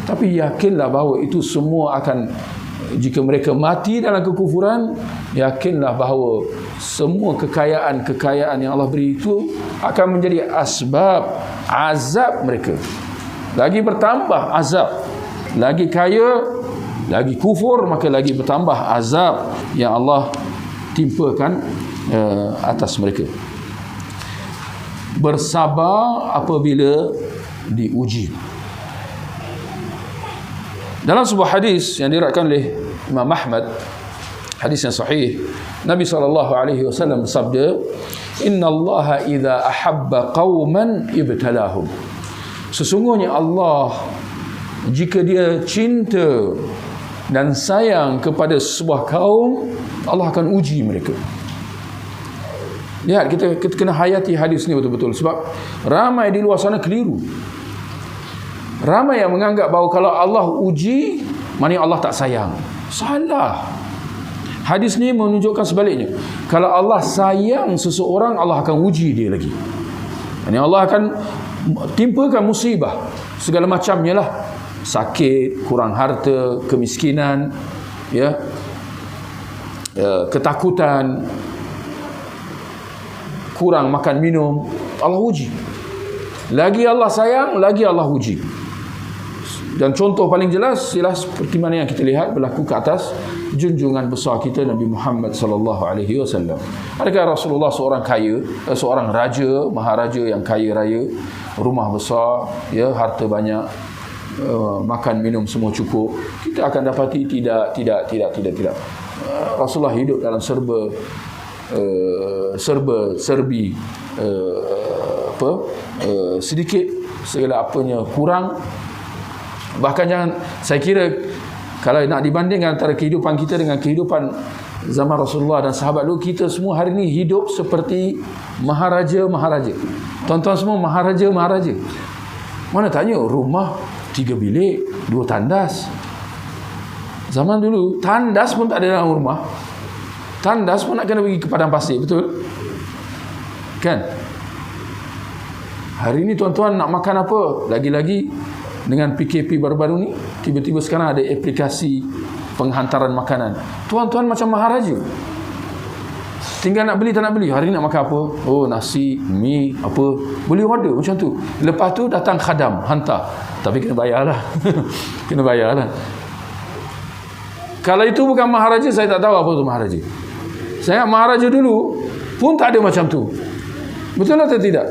Tapi yakinlah bahawa itu semua akan, jika mereka mati dalam kekufuran, yakinlah bahawa semua kekayaan yang Allah beri itu akan menjadi asbab azab mereka. Lagi bertambah azab. Lagi kaya, lagi kufur, maka lagi bertambah azab yang Allah timpakan atas mereka. Bersabar apabila diuji. Dalam sebuah hadis yang diriwayatkan oleh Imam Ahmad, hadis yang sahih, Nabi SAW bersabda, "Inna Allah idza ahabba qauman ibtalahum." Sesungguhnya Allah, jika dia cinta dan sayang kepada sebuah kaum, Allah akan uji mereka. Lihat, kita kena hayati hadis ni betul-betul, sebab ramai di luar sana keliru. Ramai yang menganggap bahawa kalau Allah uji, maknanya Allah tak sayang. Salah. Hadis ni menunjukkan sebaliknya. Kalau Allah sayang seseorang, Allah akan uji dia lagi. Ini Allah akan timpakan musibah segala macamnya lah. Sakit, kurang harta, kemiskinan, ya, ketakutan, kurang makan minum, Allah uji. Lagi Allah sayang, lagi Allah uji. Dan contoh paling jelas ialah seperti mana yang kita lihat berlaku ke atas junjungan besar kita Nabi Muhammad sallallahu alaihi wasallam. Adakah Rasulullah seorang kaya, seorang raja, maharaja yang kaya raya, rumah besar, ya, harta banyak, makan minum semua cukup? Kita akan dapati tidak. Rasulullah hidup dalam serbi sedikit, segala apanya kurang. Bahkan saya kira kalau nak dibandingkan antara kehidupan kita dengan kehidupan zaman Rasulullah dan sahabat dulu, kita semua hari ini hidup seperti maharaja-maharaja. Tuan-tuan semua maharaja-maharaja. Mana tanya rumah 3 bilik, 2 tandas. Zaman dulu tandas pun tak ada dalam rumah. Tandas pun nak kena pergi ke padang pasir, betul? Kan? Hari ini tuan-tuan nak makan apa? Lagi-lagi dengan PKP baru-baru ni, tiba-tiba sekarang ada aplikasi penghantaran makanan. Tuan-tuan macam maharaja. Tinggal nak beli tak nak beli. Hari ni nak makan apa? Oh, nasi, mi, apa. Boleh order macam tu. Lepas tu datang khadam, hantar. Tapi kena bayar lah. Kena bayar lah. Kalau itu bukan maharaja, saya tak tahu apa tu maharaja. Saya maharaja dulu pun tak ada macam tu. Betul atau tidak?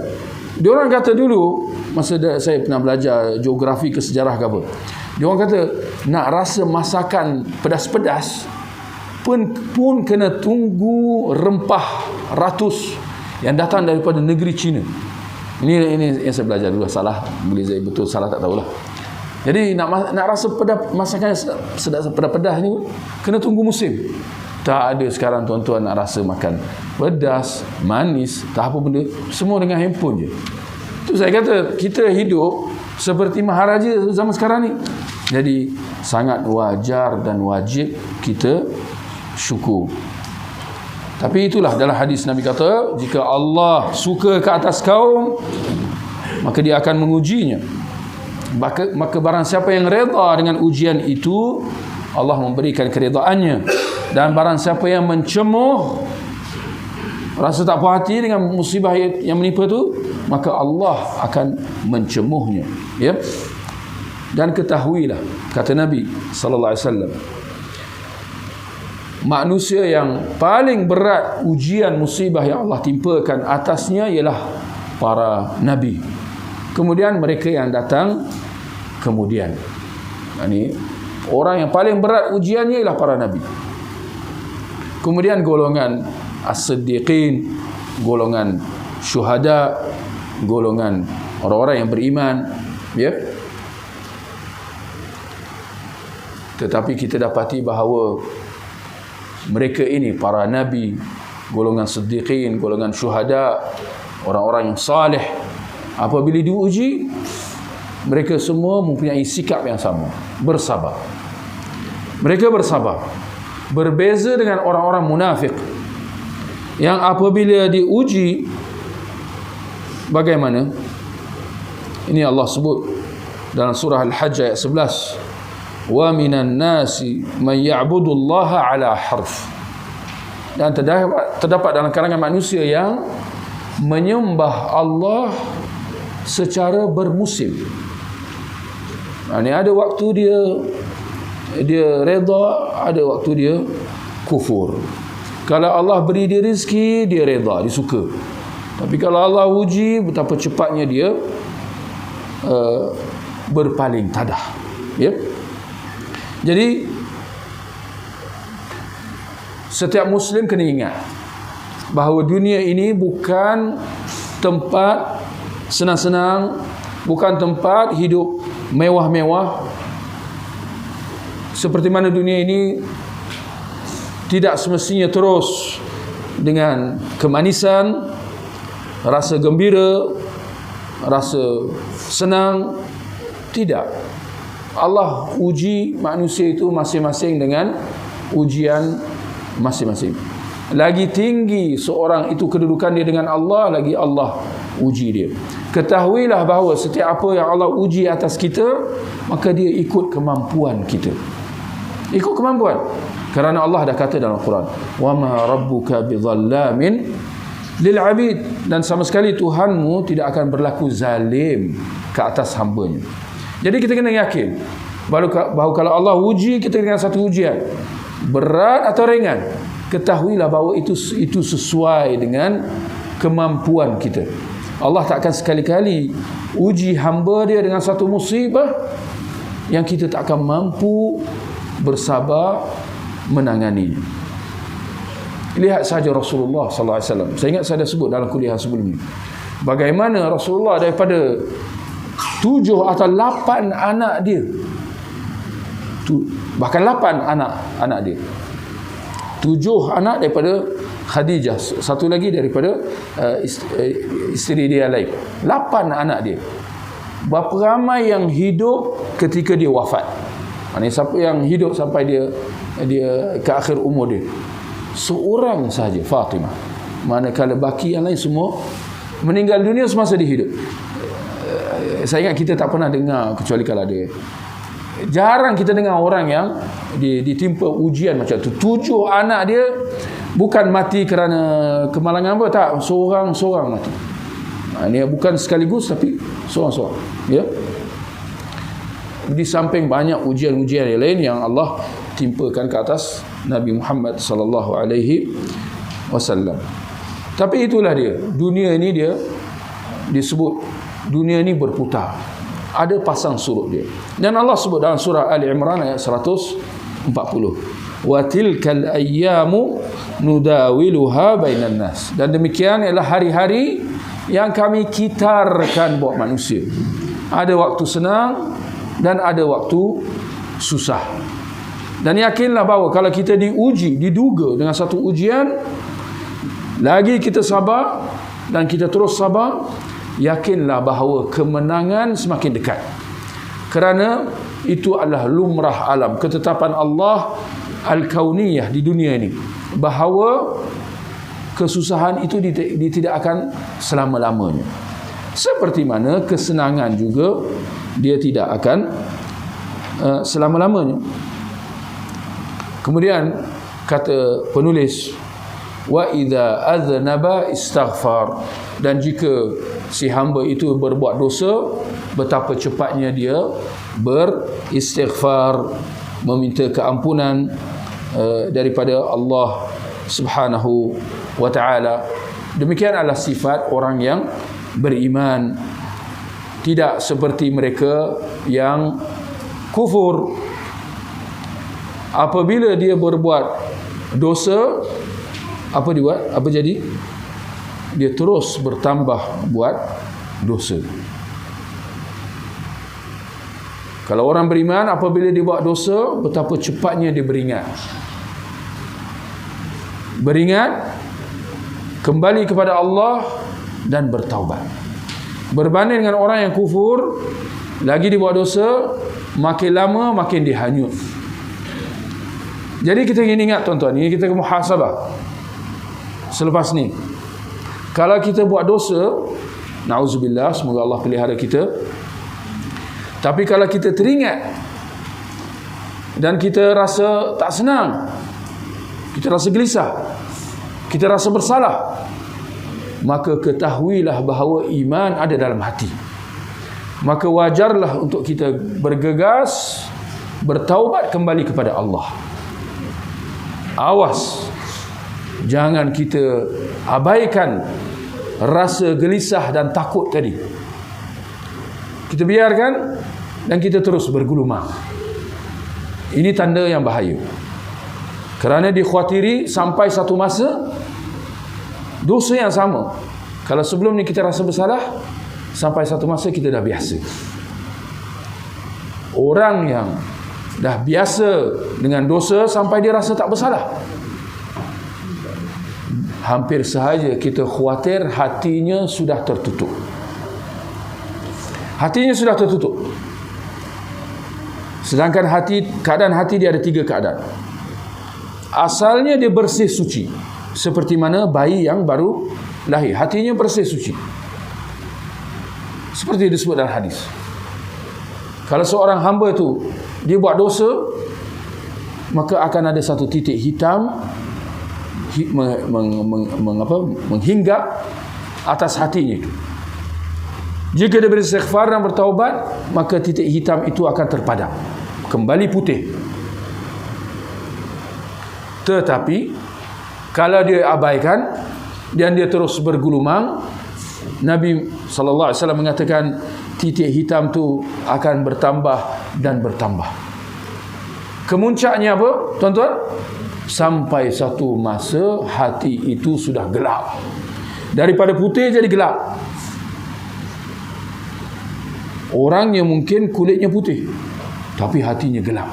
Diorang kata dulu, masa saya pernah belajar geografi ke sejarah ke apa, diorang kata nak rasa masakan pedas-pedas pun kena tunggu rempah ratus yang datang daripada negeri China. Ini yang saya belajar dulu. Salah, boleh saya betul salah tak tahulah. Jadi nak rasa masakan sedap pedas-pedas ni kena tunggu musim. Tak ada sekarang tuan-tuan nak rasa makan pedas, manis, tak apa benda, semua dengan handphone je. Itu saya kata kita hidup seperti maharaja zaman sekarang ni. Jadi sangat wajar dan wajib kita syukur. Tapi itulah dalam hadis Nabi kata, jika Allah suka ke atas kaum, maka dia akan mengujinya. Maka barang siapa yang reda dengan ujian itu, Allah memberikan keredaannya. Dan barang siapa yang mencemuh, rasa tak puas hati dengan musibah yang menimpa tu, maka Allah akan mencemuhnya, ya. Dan ketahuilah, kata Nabi sallallahu alaihi wasallam, manusia yang paling berat ujian musibah yang Allah timpakan atasnya ialah para nabi. Kemudian mereka yang datang kemudian. Ini orang yang paling berat ujiannya ialah para nabi. Kemudian golongan as-siddiqin, golongan syuhada, golongan orang-orang yang beriman, ya. Tetapi kita dapati bahawa mereka ini, para nabi, golongan siddiqin, golongan syuhada, orang-orang yang saleh, apabila diuji, mereka semua mempunyai sikap yang sama, bersabar. Mereka bersabar. Berbeza dengan orang-orang munafik yang apabila diuji, bagaimana? Ini Allah sebut dalam surah Al-Hajj ayat 11. Wa minan nasi man ya'budullaha ala harf. Dan terdapat dalam kalangan manusia yang menyembah Allah secara bermusim. Ini ada waktu dia reda, ada waktu dia kufur. Kalau Allah beri dia rezeki, dia reda, dia suka. Tapi kalau Allah uji, betapa cepatnya dia berpaling tadah, ya. Jadi setiap Muslim kena ingat bahawa dunia ini bukan tempat senang-senang, bukan tempat hidup mewah-mewah. Seperti mana dunia ini tidak semestinya terus dengan kemanisan, rasa gembira, rasa senang. Tidak. Allah uji manusia itu masing-masing dengan ujian masing-masing. Lagi tinggi seorang itu kedudukan dia dengan Allah, lagi Allah uji dia. Ketahuilah bahawa setiap apa yang Allah uji atas kita, maka dia ikut kemampuan kita. Ikut kemampuan. Kerana Allah dah kata dalam Quran, "Wa ma rabbuka bidhallamin lil 'abid." Dan sama sekali Tuhanmu tidak akan berlaku zalim ke atas hamba-Nya. Jadi kita kena yakin bahawa kalau Allah uji kita dengan satu ujian, berat atau ringan, ketahuilah bahawa itu sesuai dengan kemampuan kita. Allah tak akan sekali-kali uji hamba dia dengan satu musibah yang kita tak akan mampu bersabar menanganinya. Lihat saja Rasulullah sallallahu alaihi wasallam. Saya ingat saya dah sebut dalam kuliah sebelum ini, bagaimana Rasulullah daripada 7 atau 8 anak dia, bahkan 8 anak dia, 7 anak daripada Khadijah, satu lagi daripada isteri dia lain, 8 anak dia. Berapa ramai yang hidup ketika dia wafat? Maksudnya siapa yang hidup sampai dia ke akhir umur dia? Seorang sahaja, Fatimah. Manakala baki yang lain semua meninggal dunia semasa dia hidup. Saya ingat kita tak pernah dengar, kecuali kalau ada, jarang kita dengar orang yang ditimpa ujian macam tu. 7 anak dia bukan mati kerana kemalangan apa, tak, seorang-seorang mati. Ini bukan sekaligus tapi seorang-seorang, ya. Di samping banyak ujian-ujian yang lain yang Allah timpakan ke atas Nabi Muhammad sallallahu alaihi wasallam. Tapi itulah dia, dunia ini dia disebut dunia ini berputar. Ada pasang surut dia. Dan Allah sebut dalam surah Ali Imran ayat 140. Wa tilkal ayyamu nudawiluha bainan nas. Dan demikian ialah hari-hari yang kami kitarkan buat manusia. Ada waktu senang dan ada waktu susah. Dan yakinlah bahawa kalau kita diuji, diduga dengan satu ujian, lagi kita sabar dan kita terus sabar, yakinlah bahawa kemenangan semakin dekat. Kerana itu adalah lumrah alam, ketetapan Allah al-kauniyah di dunia ini, bahawa kesusahan itu tidak akan selama-lamanya. Seperti mana kesenangan juga dia tidak akan selama-lamanya. Kemudian kata penulis, wa idza aznaba istaghfar, dan jika si hamba itu berbuat dosa, betapa cepatnya dia beristighfar, meminta keampunan daripada Allah Subhanahu wa ta'ala. Demikian adalah sifat orang yang beriman, tidak seperti mereka yang kufur. Apabila dia berbuat dosa, apa dia buat? Apa jadi? Dia terus bertambah buat dosa. Kalau orang beriman, apabila dia buat dosa, betapa cepatnya dia beringat, kembali kepada Allah dan bertaubat. Berbanding dengan orang yang kufur, lagi dia buat dosa, makin lama makin dia hanyut. Jadi kita ingin ingat tuan-tuan, ini kita muhasabah selepas ni. Kalau kita buat dosa, na'udzubillah, semoga Allah pelihara kita. Tapi kalau kita teringat dan kita rasa tak senang, kita rasa gelisah, kita rasa bersalah, maka ketahuilah bahawa iman ada dalam hati. Maka wajarlah untuk kita bergegas, bertaubat kembali kepada Allah. Awas, jangan kita abaikan rasa gelisah dan takut tadi. Kita biarkan dan kita terus bergulumang. Ini tanda yang bahaya. Kerana dikhawatiri sampai satu masa dosa yang sama. Kalau sebelum ni kita rasa bersalah, sampai satu masa kita dah biasa. Orang yang dah biasa dengan dosa sampai dia rasa tak bersalah, hampir sahaja kita khawatir hatinya sudah tertutup. Hatinya sudah tertutup. Sedangkan keadaan hati dia ada 3 keadaan. Asalnya dia bersih suci, seperti mana bayi yang baru lahir, hatinya bersih suci, seperti disebut dalam hadis. Kalau seorang hamba tu dia buat dosa, maka akan ada satu titik hitam menghinggap atas hatinya itu. Jika dia beristighfar dan bertaubat, maka titik hitam itu akan terpadam, kembali putih. Tetapi kalau dia abaikan dan dia terus bergulumang, Nabi SAW mengatakan titik hitam tu akan bertambah dan bertambah. Kemuncaknya apa, tuan-tuan? Sampai satu masa hati itu sudah gelap. Daripada putih jadi gelap. Orangnya mungkin kulitnya putih, tapi hatinya gelap.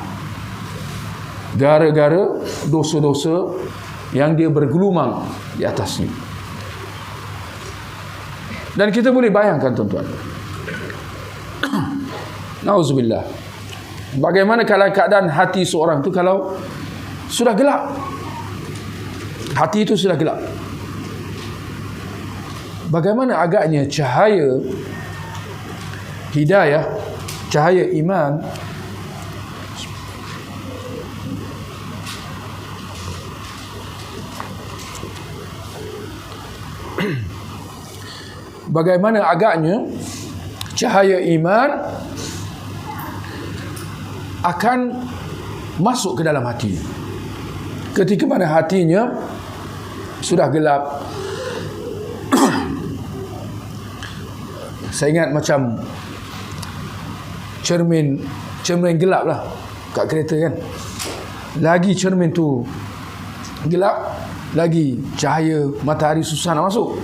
Gara-gara dosa-dosa yang dia bergelumang di atasnya. Dan kita boleh bayangkan, tuan-tuan, Nauzubillah, bagaimana kalau keadaan hati seorang itu kalau sudah gelap. Hati itu sudah gelap. Bagaimana agaknya cahaya hidayah, cahaya iman bagaimana agaknya cahaya iman akan masuk ke dalam hati. Ketika mana hatinya sudah gelap. Saya ingat macam cermin gelap lah kat kereta kan. Lagi cermin tu gelap, lagi cahaya matahari susah nak masuk.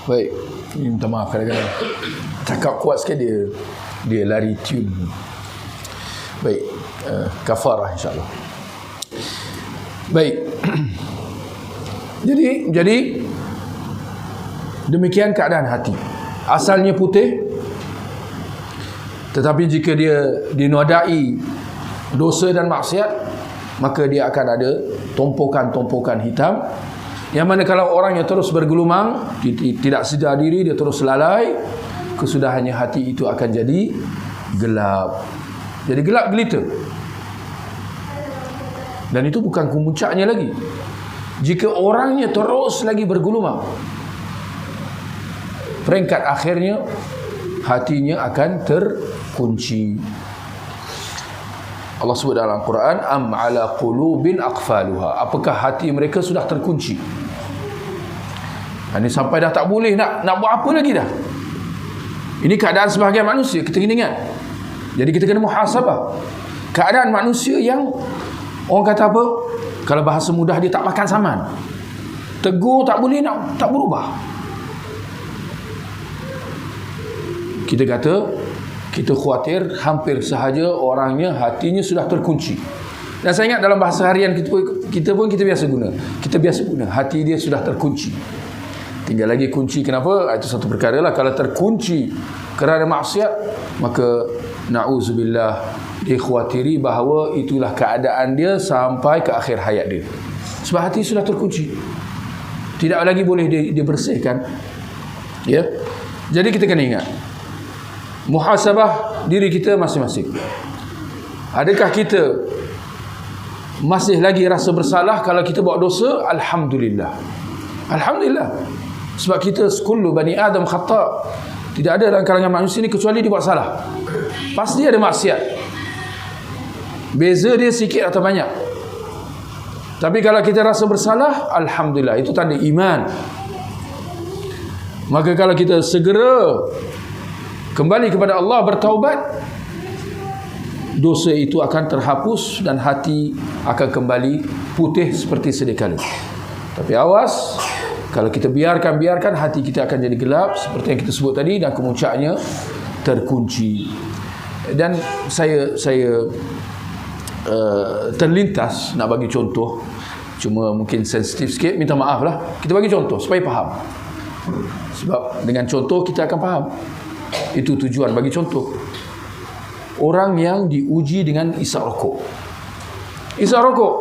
Baik, ini minta maaf kadang-kadang cakap kuat sikit dia lari tune. Baik, kafarah insyaAllah. Baik. Jadi demikian keadaan hati. Asalnya putih, tetapi jika dia dinodai dosa dan maksiat, maka dia akan ada tumpukan-tumpukan hitam. Yang mana kalau orang yang terus bergelumang, tidak sedar diri, dia terus lalai, kesudahannya hati itu akan jadi gelap. Jadi gelap gelita. Dan itu bukan kemuncaknya lagi. Jika orangnya terus lagi bergelumang, peringkat akhirnya hatinya akan terkunci. Allah sebut dalam Al-Quran, am ala qulubin aqfaluha, apakah hati mereka sudah terkunci. Ini sampai dah tak boleh nak buat apa lagi dah. Ini keadaan sebahagian manusia, kita kena ingat. Jadi kita kena muhasabah. Keadaan manusia yang orang kata apa, kalau bahasa mudah dia tak makan saman. Tegur tak boleh nak, tak berubah. Kita kata kita khawatir hampir sahaja orangnya hatinya sudah terkunci. Dan saya ingat dalam bahasa harian kita pun kita biasa guna. Kita biasa guna hati dia sudah terkunci. Tinggal lagi kunci kenapa? Itu satu perkara lah. Kalau terkunci kerana maksiat, maka na'udzubillah, dia khawatiri bahawa itulah keadaan dia sampai ke akhir hayat dia. Sebab hati sudah terkunci, tidak lagi boleh dibersihkan. Ya. Jadi kita kena ingat, muhasabah diri kita masing-masing. Adakah kita masih lagi rasa bersalah kalau kita buat dosa? Alhamdulillah. Alhamdulillah. Sebab kita kullu bani Adam khata'. Tidak ada dalam kalangan manusia ni kecuali dia buat salah. Pasti ada maksiat. Beza dia sikit atau banyak. Tapi kalau kita rasa bersalah, alhamdulillah, itu tanda iman. Maka kalau kita segera kembali kepada Allah, bertaubat, dosa itu akan terhapus dan hati akan kembali putih seperti sedia kala. Tapi awas, Kalau kita biarkan hati kita akan jadi gelap seperti yang kita sebut tadi, dan kemuncaknya terkunci. Dan saya terlintas nak bagi contoh, cuma mungkin sensitif sikit, minta maaf lah. Kita bagi contoh supaya faham, sebab dengan contoh kita akan faham. Itu tujuan bagi contoh. Orang yang diuji dengan isap rokok. Isap rokok,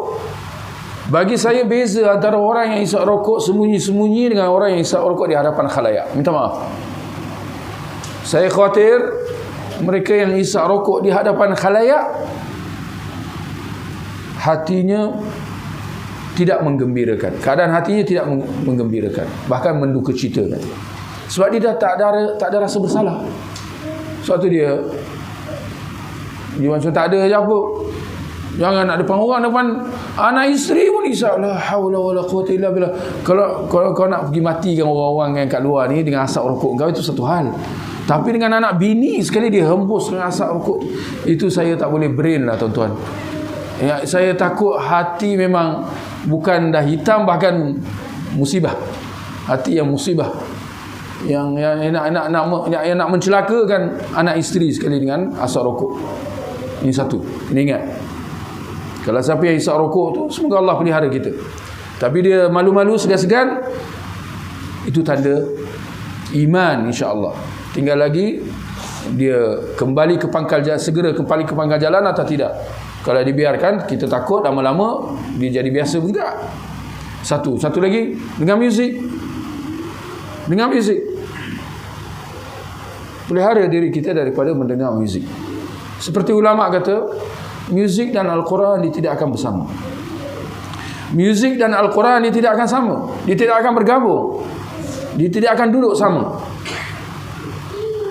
bagi saya beza antara orang yang isap rokok sembunyi-sembunyi dengan orang yang isap rokok di hadapan khalayak. Minta maaf, saya khawatir mereka yang isap rokok di hadapan khalayak, hatinya tidak menggembirakan. Keadaan hatinya tidak menggembirakan, bahkan mendukacitakan. Sebab dia dah tak ada rasa bersalah. Sebab tu dia macam tak ada je apa. Jangan nak depan orang, depan anak isteri pun isap. La haula wala quwwata illa billah. Kalau kau nak pergi matikan orang-orang yang kat luar ni dengan asap rokok kau, itu satu hal. Tapi dengan anak bini sekali dia hembus dengan asap rokok, itu saya tak boleh brain lah tuan-tuan. Ya, saya takut hati memang bukan dah hitam, bahkan musibah. Hati yang musibah, yang nak mencelakakan anak isteri sekali dengan asap rokok. Ini satu, kena ingat. Kalau siapa yang isap rokok tu, semoga Allah pelihara kita. Tapi dia malu-malu, segan-segan, itu tanda iman, insya-Allah. Tinggal lagi dia kembali ke pangkal jalan, segera kembali ke pangkal jalan atau tidak. Kalau dibiarkan, kita takut lama-lama dia jadi biasa juga. Satu lagi, dengan muzik. Dengan muzik, pelihara diri kita daripada mendengar muzik. Seperti ulama kata, muzik dan Al-Quran dia tidak akan bersama. Muzik dan Al-Quran dia tidak akan sama. Dia tidak akan bergabung. Dia tidak akan duduk sama.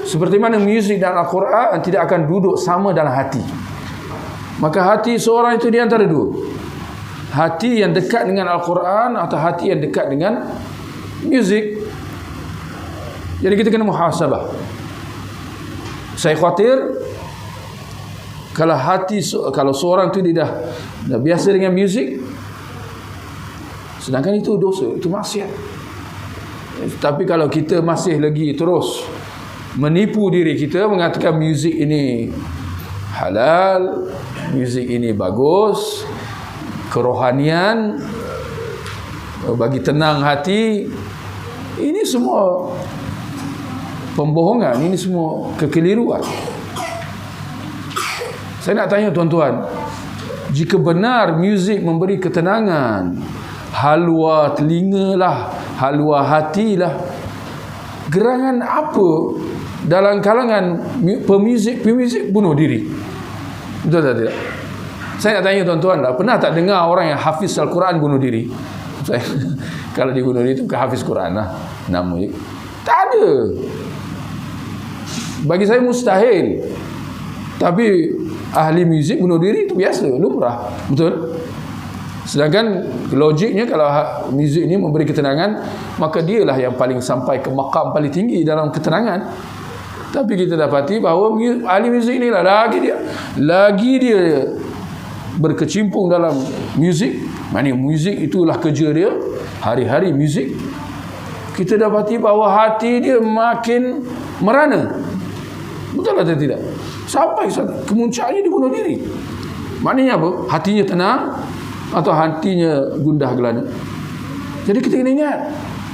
Seperti mana muzik dan Al-Quran tidak akan duduk sama dalam hati. Maka hati seorang itu di antara dua. Hati yang dekat dengan Al-Quran atau hati yang dekat dengan muzik. Jadi kita kena muhasabah. Saya khawatir kalau seorang tu dia dah biasa dengan muzik, sedangkan itu dosa, itu maksiat. Tapi kalau kita masih lagi terus menipu diri kita, mengatakan muzik ini halal, muzik ini bagus, kerohanian, bagi tenang hati, ini semua pembohongan, ini semua kekeliruan. Saya nak tanya tuan-tuan, jika benar muzik memberi ketenangan, halwa telinga lah, halwa hati lah, gerangan apa dalam kalangan pemuzik bunuh diri? Betul tak tidak? Saya nak tanya tuan-tuan lah, pernah tak dengar orang yang hafiz Al-Quran bunuh diri? Kalau dia bunuh diri itu bukan hafiz Quran lah namanya. Tak ada. Bagi saya mustahil. Tapi ahli muzik bunuh diri itu biasa, lumrah. Betul? Sedangkan logiknya, kalau muzik ini memberi ketenangan, maka dialah yang paling sampai ke makam paling tinggi dalam ketenangan. Tapi kita dapati bahawa ahli muzik ni lagi dia berkecimpung dalam muzik. Maknanya muzik itulah kerja dia, hari-hari muzik. Kita dapati bahawa hati dia makin merana. Betul atau tidak? Sampai kemuncaknya dia bunuh diri. Maknanya apa? Hatinya tenang atau hatinya gundah gelana. Jadi kita kena ingat,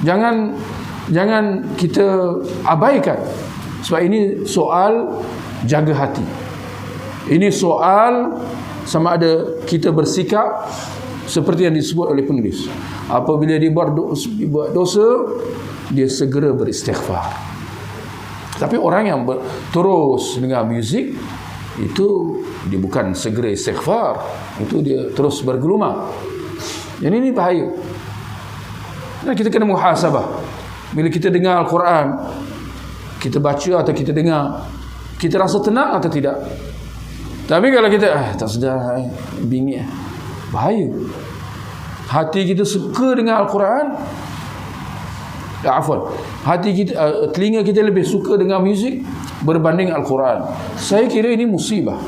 jangan kita abaikan. Sebab ini soal jaga hati. Ini soal sama ada kita bersikap seperti yang disebut oleh penulis. Apabila dia buat dosa, dia segera beristighfar. Tapi orang yang terus dengar muzik, itu dia bukan segera istighfar, itu dia terus bergelumang. Jadi ini bahaya. Dan kita kena muhasabah. Bila kita dengar Al-Quran, kita baca atau kita dengar, kita rasa tenang atau tidak? Tapi kalau kita tak sedar, bingit, bahaya. Hati kita suka dengan Al-Quran, hati kita, telinga kita lebih suka dengan muzik berbanding Al-Quran. Saya kira ini musibah.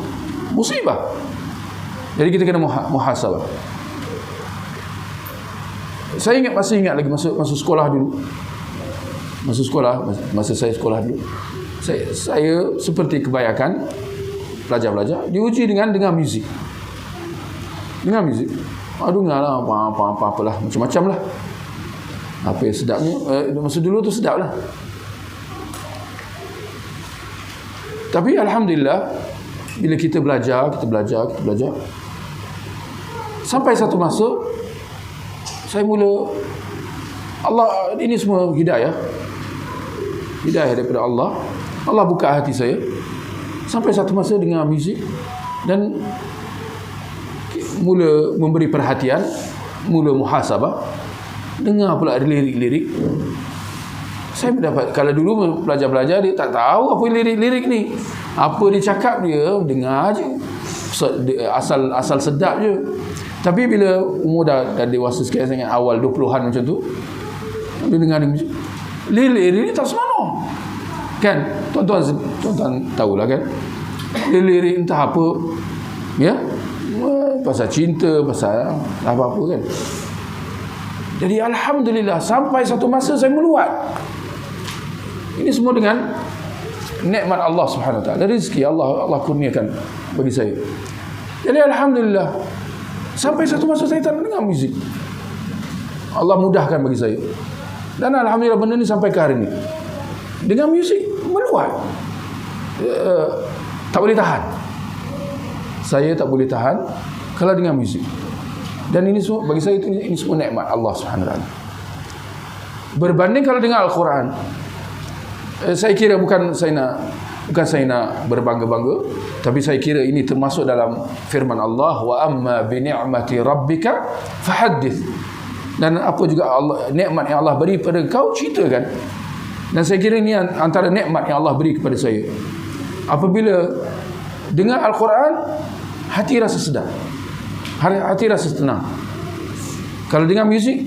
Jadi kita kena muhasabah. Saya masih ingat lagi masa sekolah dulu. Masa saya sekolah dulu. Saya seperti kebanyakan pelajar-pelajar diuji dengan muzik. Dengan muzik. Dengarlah apa-apalah, macam-macam lah. Apa yang sedapnya, masa dulu tu sedap lah. Tapi alhamdulillah, bila kita belajar, sampai satu masa saya mula, Allah, ini semua hidayah daripada Allah. Allah buka hati saya. Sampai satu masa dengar muzik dan mula memberi perhatian, mula muhasabah, dengar pula lirik-lirik. Saya mendapat, kalau dulu belajar dia tak tahu apa lirik-lirik ni. Apa dia cakap, dia dengar je. Asal sedap je. Tapi bila umur dah dewasa sikit, sangat awal 20-an macam tu, dia dengar lirik-lirik tak senonoh. Kan? Tuan-tuan tahulah kan? Lirik entah apa, ya? Pasal cinta, pasal apa-apa kan? Jadi alhamdulillah, sampai satu masa saya meluat. Ini semua dengan nikmat Allah Subhanahu Wa Taala, rezeki Allah kurniakan bagi saya. Jadi alhamdulillah, sampai satu masa saya tak dengar muzik. Allah mudahkan bagi saya. Dan alhamdulillah benda ni sampai ke hari ni. Dengan muzik meluat. Tak boleh tahan. Saya tak boleh tahan kalau dengar muzik. Dan ini semua bagi saya, ini semua nikmat Allah Subhanahu Wa Taala. Berbanding kalau dengar Al-Quran, saya kira bukan saya nak berbangga-bangga, tapi saya kira ini termasuk dalam firman Allah, wa amma bi ni'mati rabbika fahaddits. Dan apa juga nikmat yang Allah beri pada kau, ceritakan. Dan saya kira ini antara nikmat yang Allah beri kepada saya. Apabila dengar Al-Quran, hati rasa sedap, hati rasa tenang. Kalau dengar muzik,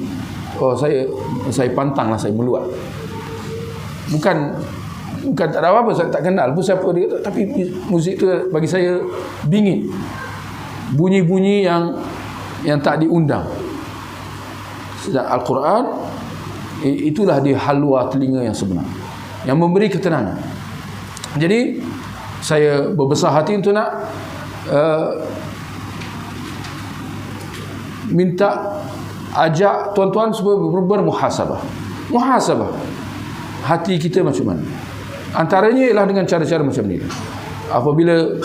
saya pantanglah, saya meluat. Bukan tak ada apa-apa, saya tak kenal pun siapa dia, tapi muzik tu bagi saya bingit. Bunyi-bunyi yang tak diundang. Sedang Al-Quran, itulah dia halwa telinga yang sebenar, yang memberi ketenangan. Jadi saya berbesar hati untuk nak minta ajak tuan-tuan semua bermuhasabah. Muhasabah hati kita macam mana. Antaranya ialah dengan cara-cara macam ni. Apabila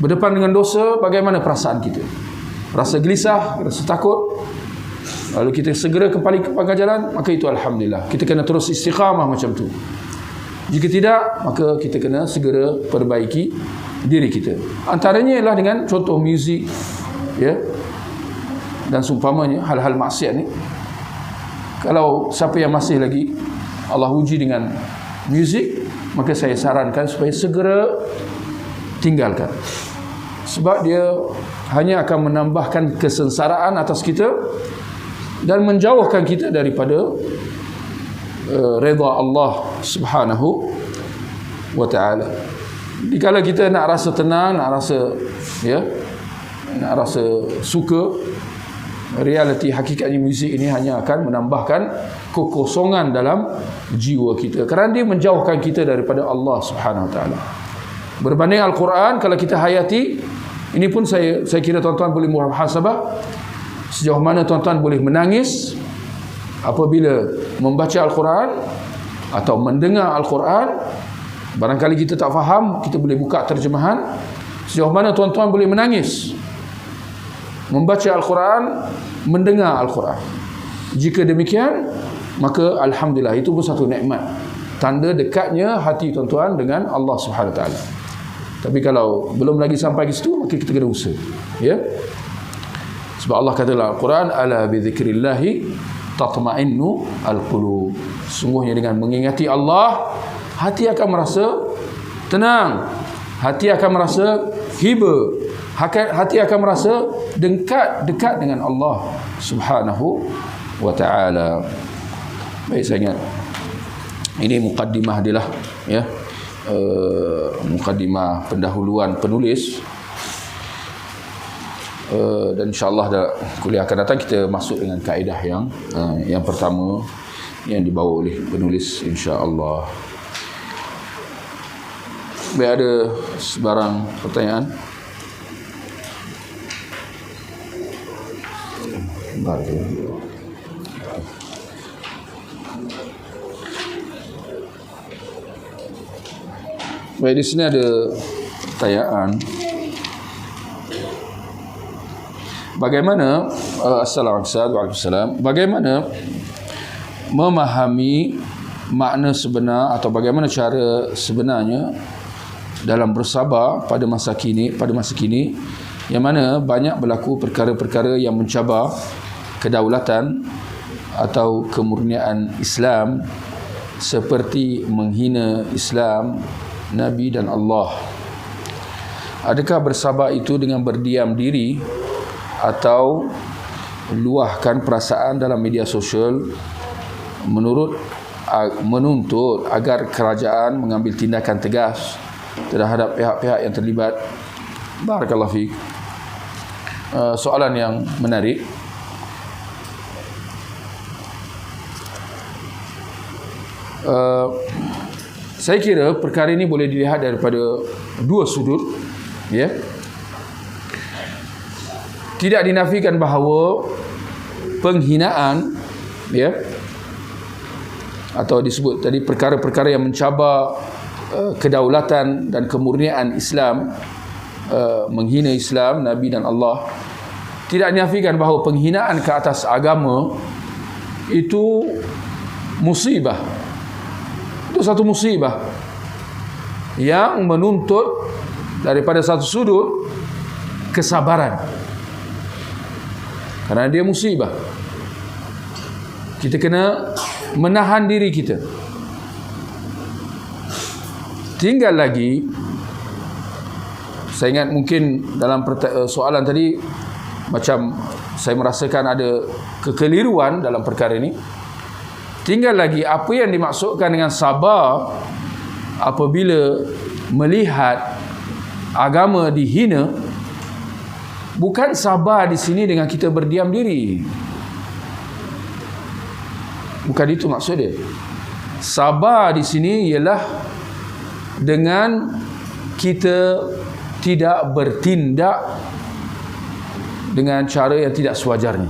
berdepan dengan dosa, bagaimana perasaan kita? Rasa gelisah, rasa takut. Lalu kita segera kembali ke pangkal jalan, maka itu alhamdulillah. Kita kena terus istiqamah macam tu. Jika tidak, maka kita kena segera perbaiki diri kita. Antaranya ialah dengan contoh muzik, ya. Dan seumpamanya hal-hal maksiat ni. Kalau siapa yang masih lagi Allah uji dengan muzik, maka saya sarankan supaya segera tinggalkan. Sebab dia hanya akan menambahkan kesengsaraan atas kita dan menjauhkan kita daripada redha Allah Subhanahu wa taala. Dikala kita nak rasa tenang, nak rasa suka, realiti hakikatnya muzik ini hanya akan menambahkan kekosongan dalam jiwa kita, kerana dia menjauhkan kita daripada Allah Subhanahu wa taala. Berbanding Al-Quran, kalau kita hayati, ini pun saya kira tuan-tuan boleh muhasabah sejauh mana tuan-tuan boleh menangis apabila membaca Al-Quran atau mendengar Al-Quran. Barangkali kita tak faham, kita boleh buka terjemahan. Sejauh mana tuan-tuan boleh menangis membaca Al-Quran, mendengar Al-Quran. Jika demikian, maka alhamdulillah, itu pun satu nikmat, tanda dekatnya hati tuan-tuan dengan Allah Subhanahu wa taala. Tapi kalau belum lagi sampai ke situ, maka kita kena usaha, ya. Sebab Allah kata dalam Al-Quran, ala bi dzikrillahi tatma'innu al-qulub. Sungguhnya dengan mengingati Allah, hati akan merasa tenang, hati akan merasa hiba, hati akan merasa dekat dengan Allah Subhanahu wa taala. Baik, saya ingat ini mukaddimah dia lah, ya. Mukaddimah pendahuluan penulis. Dan insyaAllah kuliah akan datang kita masuk dengan kaedah yang pertama yang dibawa oleh penulis, insyaAllah. Baik, ada sebarang pertanyaan? Baik, di sini ada pertanyaan. Bagaimana Assalamualaikum. Bagaimana memahami makna sebenar atau bagaimana cara sebenarnya dalam bersabar pada masa kini yang mana banyak berlaku perkara-perkara yang mencabar kedaulatan atau kemurnian Islam, seperti menghina Islam, Nabi dan Allah. Adakah bersabar itu dengan berdiam diri atau luahkan perasaan dalam media sosial menuntut agar kerajaan mengambil tindakan tegas terhadap pihak-pihak yang terlibat? Barakallahu fiik. Soalan yang menarik. Saya kira perkara ini boleh dilihat daripada dua sudut, ya. Tidak dinafikan bahawa penghinaan, ya, atau disebut tadi perkara-perkara yang mencabar kedaulatan dan kemurnian Islam, menghina Islam, Nabi dan Allah, tidak dinafikan bahawa penghinaan ke atas agama itu musibah. Itu satu musibah yang menuntut daripada satu sudut kesabaran, kerana dia musibah. Kita kena menahan diri kita. Tinggal lagi, saya ingat mungkin dalam soalan tadi macam saya merasakan ada kekeliruan dalam perkara ini. Tinggal lagi apa yang dimaksudkan dengan sabar apabila melihat agama dihina. Bukan sabar di sini dengan kita berdiam diri. Bukan itu maksud dia. Sabar di sini ialah dengan kita tidak bertindak dengan cara yang tidak sewajarnya.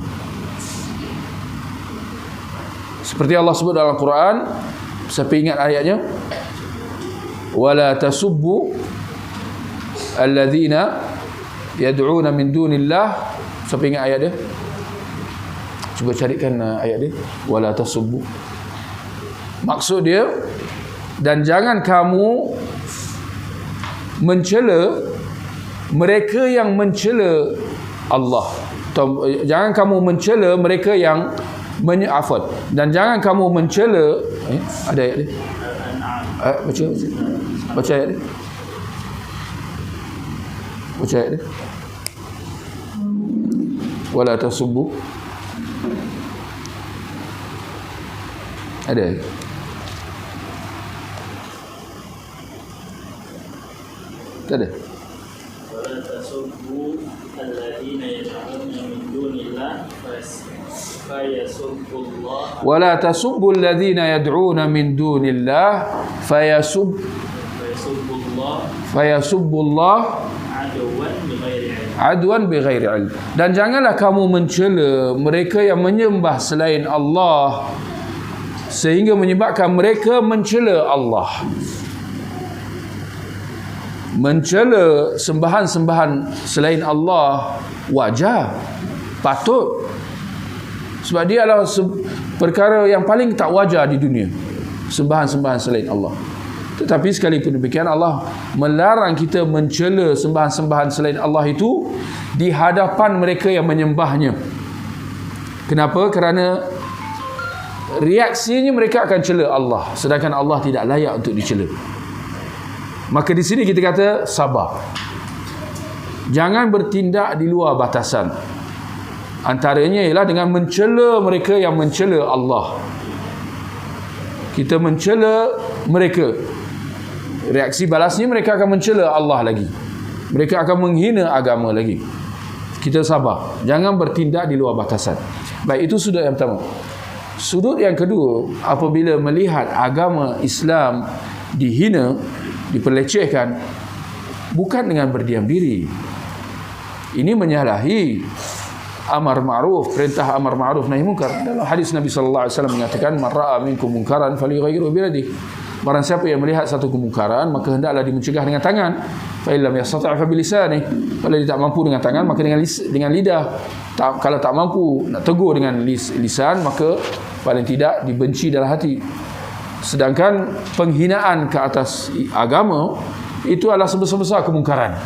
Seperti Allah sebut dalam Quran, siapa ingat ayatnya? Wala tasubbu alladhina yad'una min dunillah. Siapa ingat ayat dia? Cuba carikan ayat dia. Wala tasubbu. Maksud dia, dan jangan kamu mencela mereka yang mencela Allah. Jangan kamu mencela mereka yang dan jangan kamu mencela ada ayat dia. Baca ayat dia. Baca ayat dia. Wala tasubbu. Ada. Tak ada. Wala tasubbu alladhina yad'una min dunillah fayasubbullah. Wala tasubbu alladhina yad'una min dunillah fayasubbullah adwan bighairi ilm. Dan janganlah kamu mencela mereka yang menyembah selain Allah sehingga menyebabkan mereka mencela Allah. Mencela sembahan-sembahan selain Allah wajar, patut, sebab dia adalah perkara yang paling tak wajar di dunia, sembahan-sembahan selain Allah. Tetapi sekalipun demikian, Allah melarang kita mencela sembahan-sembahan selain Allah itu di hadapan mereka yang menyembahnya. Kenapa? Kerana reaksinya mereka akan cela Allah, sedangkan Allah tidak layak untuk dicela. Maka di sini kita kata sabar. Jangan bertindak di luar batasan. Antaranya ialah dengan mencela mereka yang mencela Allah. Kita mencela mereka, reaksi balasnya mereka akan mencela Allah lagi. Mereka akan menghina agama lagi. kita sabar. Jangan bertindak di luar batasan. Baik, itu sudut yang pertama. Sudut yang kedua, apabila melihat agama Islam dihina, diperlecehkan, bukan dengan berdiam diri. Ini menyalahi amar ma'ruf, perintah amar ma'ruf nahi munkar. Dalam hadis Nabi sallallahu alaihi wasallam mengatakan, "Man ra'a minkum munkaran falyughayyirhu bi yadihi." Barang siapa yang melihat satu kemungkaran, maka hendaklah dimencegah dengan tangan. Fa illam yastati' fa bilisanihi. Kalau dia tak mampu dengan tangan, maka dengan lidah. Kalau tak mampu nak tegur dengan lisan, maka paling tidak dibenci dalam hati. Sedangkan penghinaan ke atas agama itu adalah sebesar-besar kemungkaran.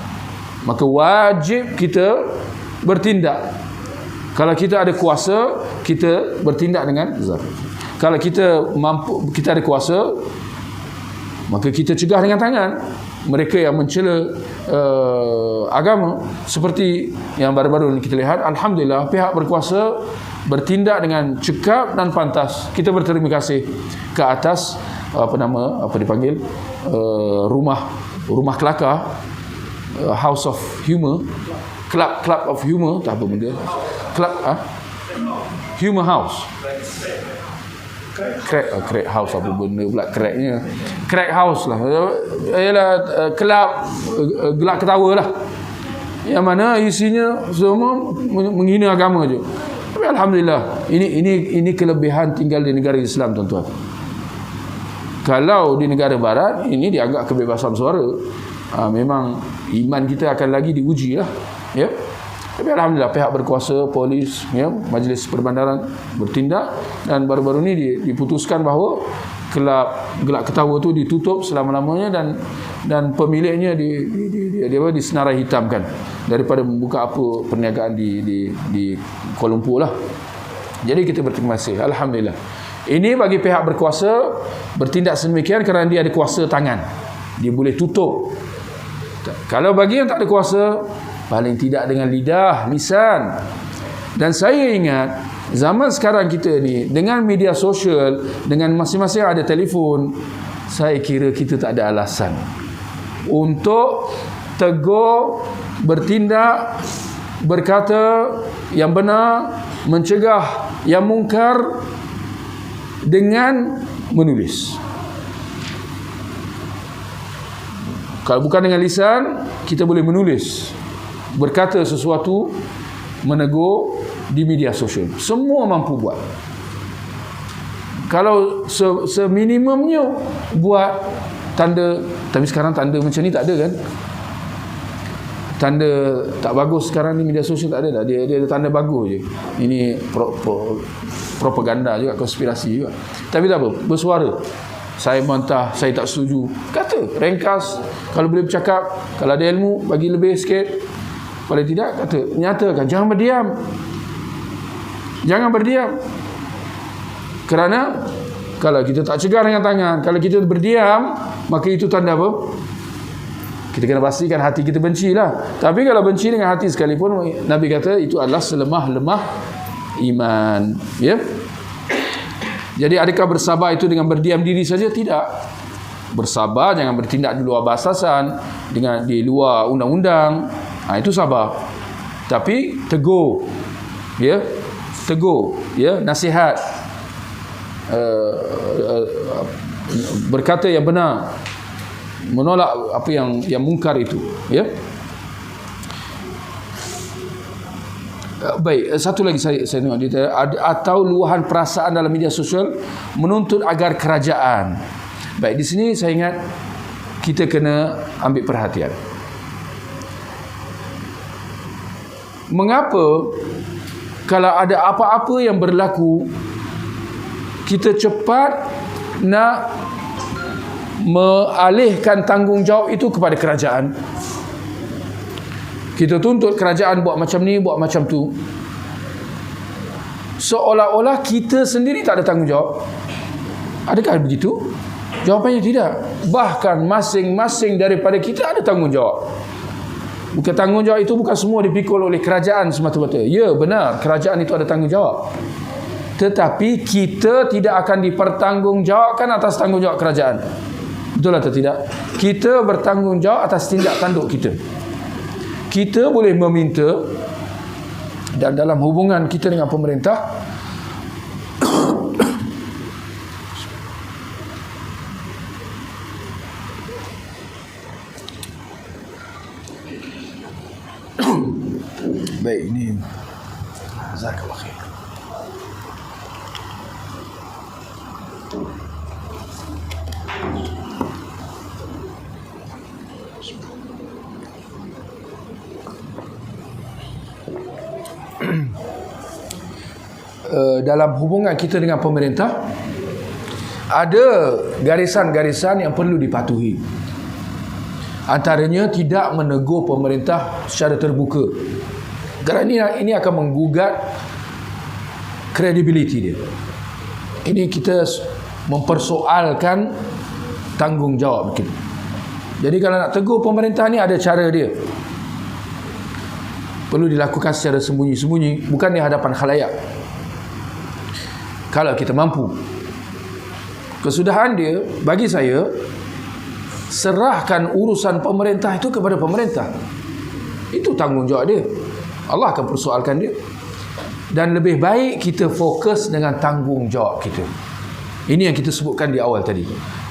Maka wajib kita bertindak. Kalau kita ada kuasa, kita bertindak dengan zat. Kalau kita mampu, kita ada kuasa, maka kita cegah dengan tangan mereka yang mencela agama. Seperti yang baru-baru ini kita lihat, alhamdulillah pihak berkuasa bertindak dengan cekap dan pantas. Kita berterima kasih ke atas rumah kelakar, House of Humor, Club of Humor, tak apa benda. Humor House. Crack House apa benda pula cracknya. Crack House lah. Ialah kelab gelak ketawa lah. Yang mana isinya semua menghina agama je. Tapi alhamdulillah, ini kelebihan tinggal di negara Islam, tuan-tuan. Kalau di negara barat, ini dianggap kebebasan suara. Memang iman kita akan lagi diuji lah. Ya. Tapi alhamdulillah pihak berkuasa, polis, ya, majlis perbandaran bertindak, dan baru-baru ini diputuskan bahawa kelab gelak ketawa tu ditutup selama-lamanya dan pemiliknya disenarai hitamkan daripada membuka apa perniagaan di Kuala Lumpur lah. Jadi kita berterima kasih, alhamdulillah. Ini bagi pihak berkuasa bertindak sedemikian kerana dia ada kuasa tangan. Dia boleh tutup. Kalau bagi yang tak ada kuasa, paling tidak dengan lidah, lisan. Dan saya ingat zaman sekarang kita ni dengan media sosial, dengan masing-masing ada telefon, saya kira kita tak ada alasan untuk tegur, bertindak, berkata yang benar, mencegah yang mungkar dengan menulis. Kalau bukan dengan lisan, kita boleh menulis, berkata sesuatu, menegur di media sosial. Semua mampu buat. Kalau seminimumnya buat tanda, tapi sekarang tanda macam ni tak ada kan? Tanda tak bagus sekarang ni media sosial tak ada dah. Dia ada tanda bagus je. Ini propaganda juga, konspirasi juga. Tapi tak apa, bersuara. Saya bantah, saya tak setuju. Kata, ringkas. Kalau boleh bercakap, kalau ada ilmu, bagi lebih sikit. Paling tidak, kata, nyatakan. Jangan berdiam. Jangan berdiam. Kerana, kalau kita tak cegah dengan tangan, kalau kita berdiam, maka itu tanda apa? Kita kena pastikan hati kita benci lah. Tapi kalau benci dengan hati sekalipun, Nabi kata, itu adalah selemah-lemah iman. Ya? Jadi adakah bersabar itu dengan berdiam diri saja? Tidak. Bersabar, jangan bertindak di luar batasan, dengan di luar undang-undang. Itu sabar. Tapi tegur, ya, tegur, ya, nasihat, berkata yang benar, menolak apa yang mungkar itu, ya. Baik, satu lagi saya tengok atau luahan perasaan dalam media sosial menuntut agar kerajaan. Baik, di sini saya ingat kita kena ambil perhatian. Mengapa kalau ada apa-apa yang berlaku, kita cepat nak mengalihkan tanggungjawab itu kepada kerajaan? Kita tuntut kerajaan buat macam ni, buat macam tu. Seolah-olah kita sendiri tak ada tanggungjawab. Adakah begitu? Jawapannya tidak. Bahkan masing-masing daripada kita ada tanggungjawab. Bukan tanggungjawab itu bukan semua dipikul oleh kerajaan semata-mata. Ya, benar, kerajaan itu ada tanggungjawab. Tetapi kita tidak akan dipertanggungjawabkan atas tanggungjawab kerajaan. Betul atau tidak? Kita bertanggungjawab atas tindak tanduk kita. Kita boleh meminta Dan dalam hubungan kita dengan pemerintah, baik, ini jazakallah khair. Dalam hubungan kita dengan pemerintah ada garisan-garisan yang perlu dipatuhi. Antaranya tidak menegur pemerintah secara terbuka, kerana ini akan menggugat kredibiliti dia. Ini kita mempersoalkan tanggungjawab kita. Jadi kalau nak tegur pemerintah ni ada cara dia. Perlu dilakukan secara sembunyi-sembunyi, bukan di hadapan khalayak. Kalau kita mampu. Kesudahan dia, bagi saya, serahkan urusan pemerintah itu kepada pemerintah. Itu tanggungjawab dia. Allah akan persoalkan dia. Dan lebih baik kita fokus dengan tanggungjawab kita. Ini yang kita sebutkan di awal tadi.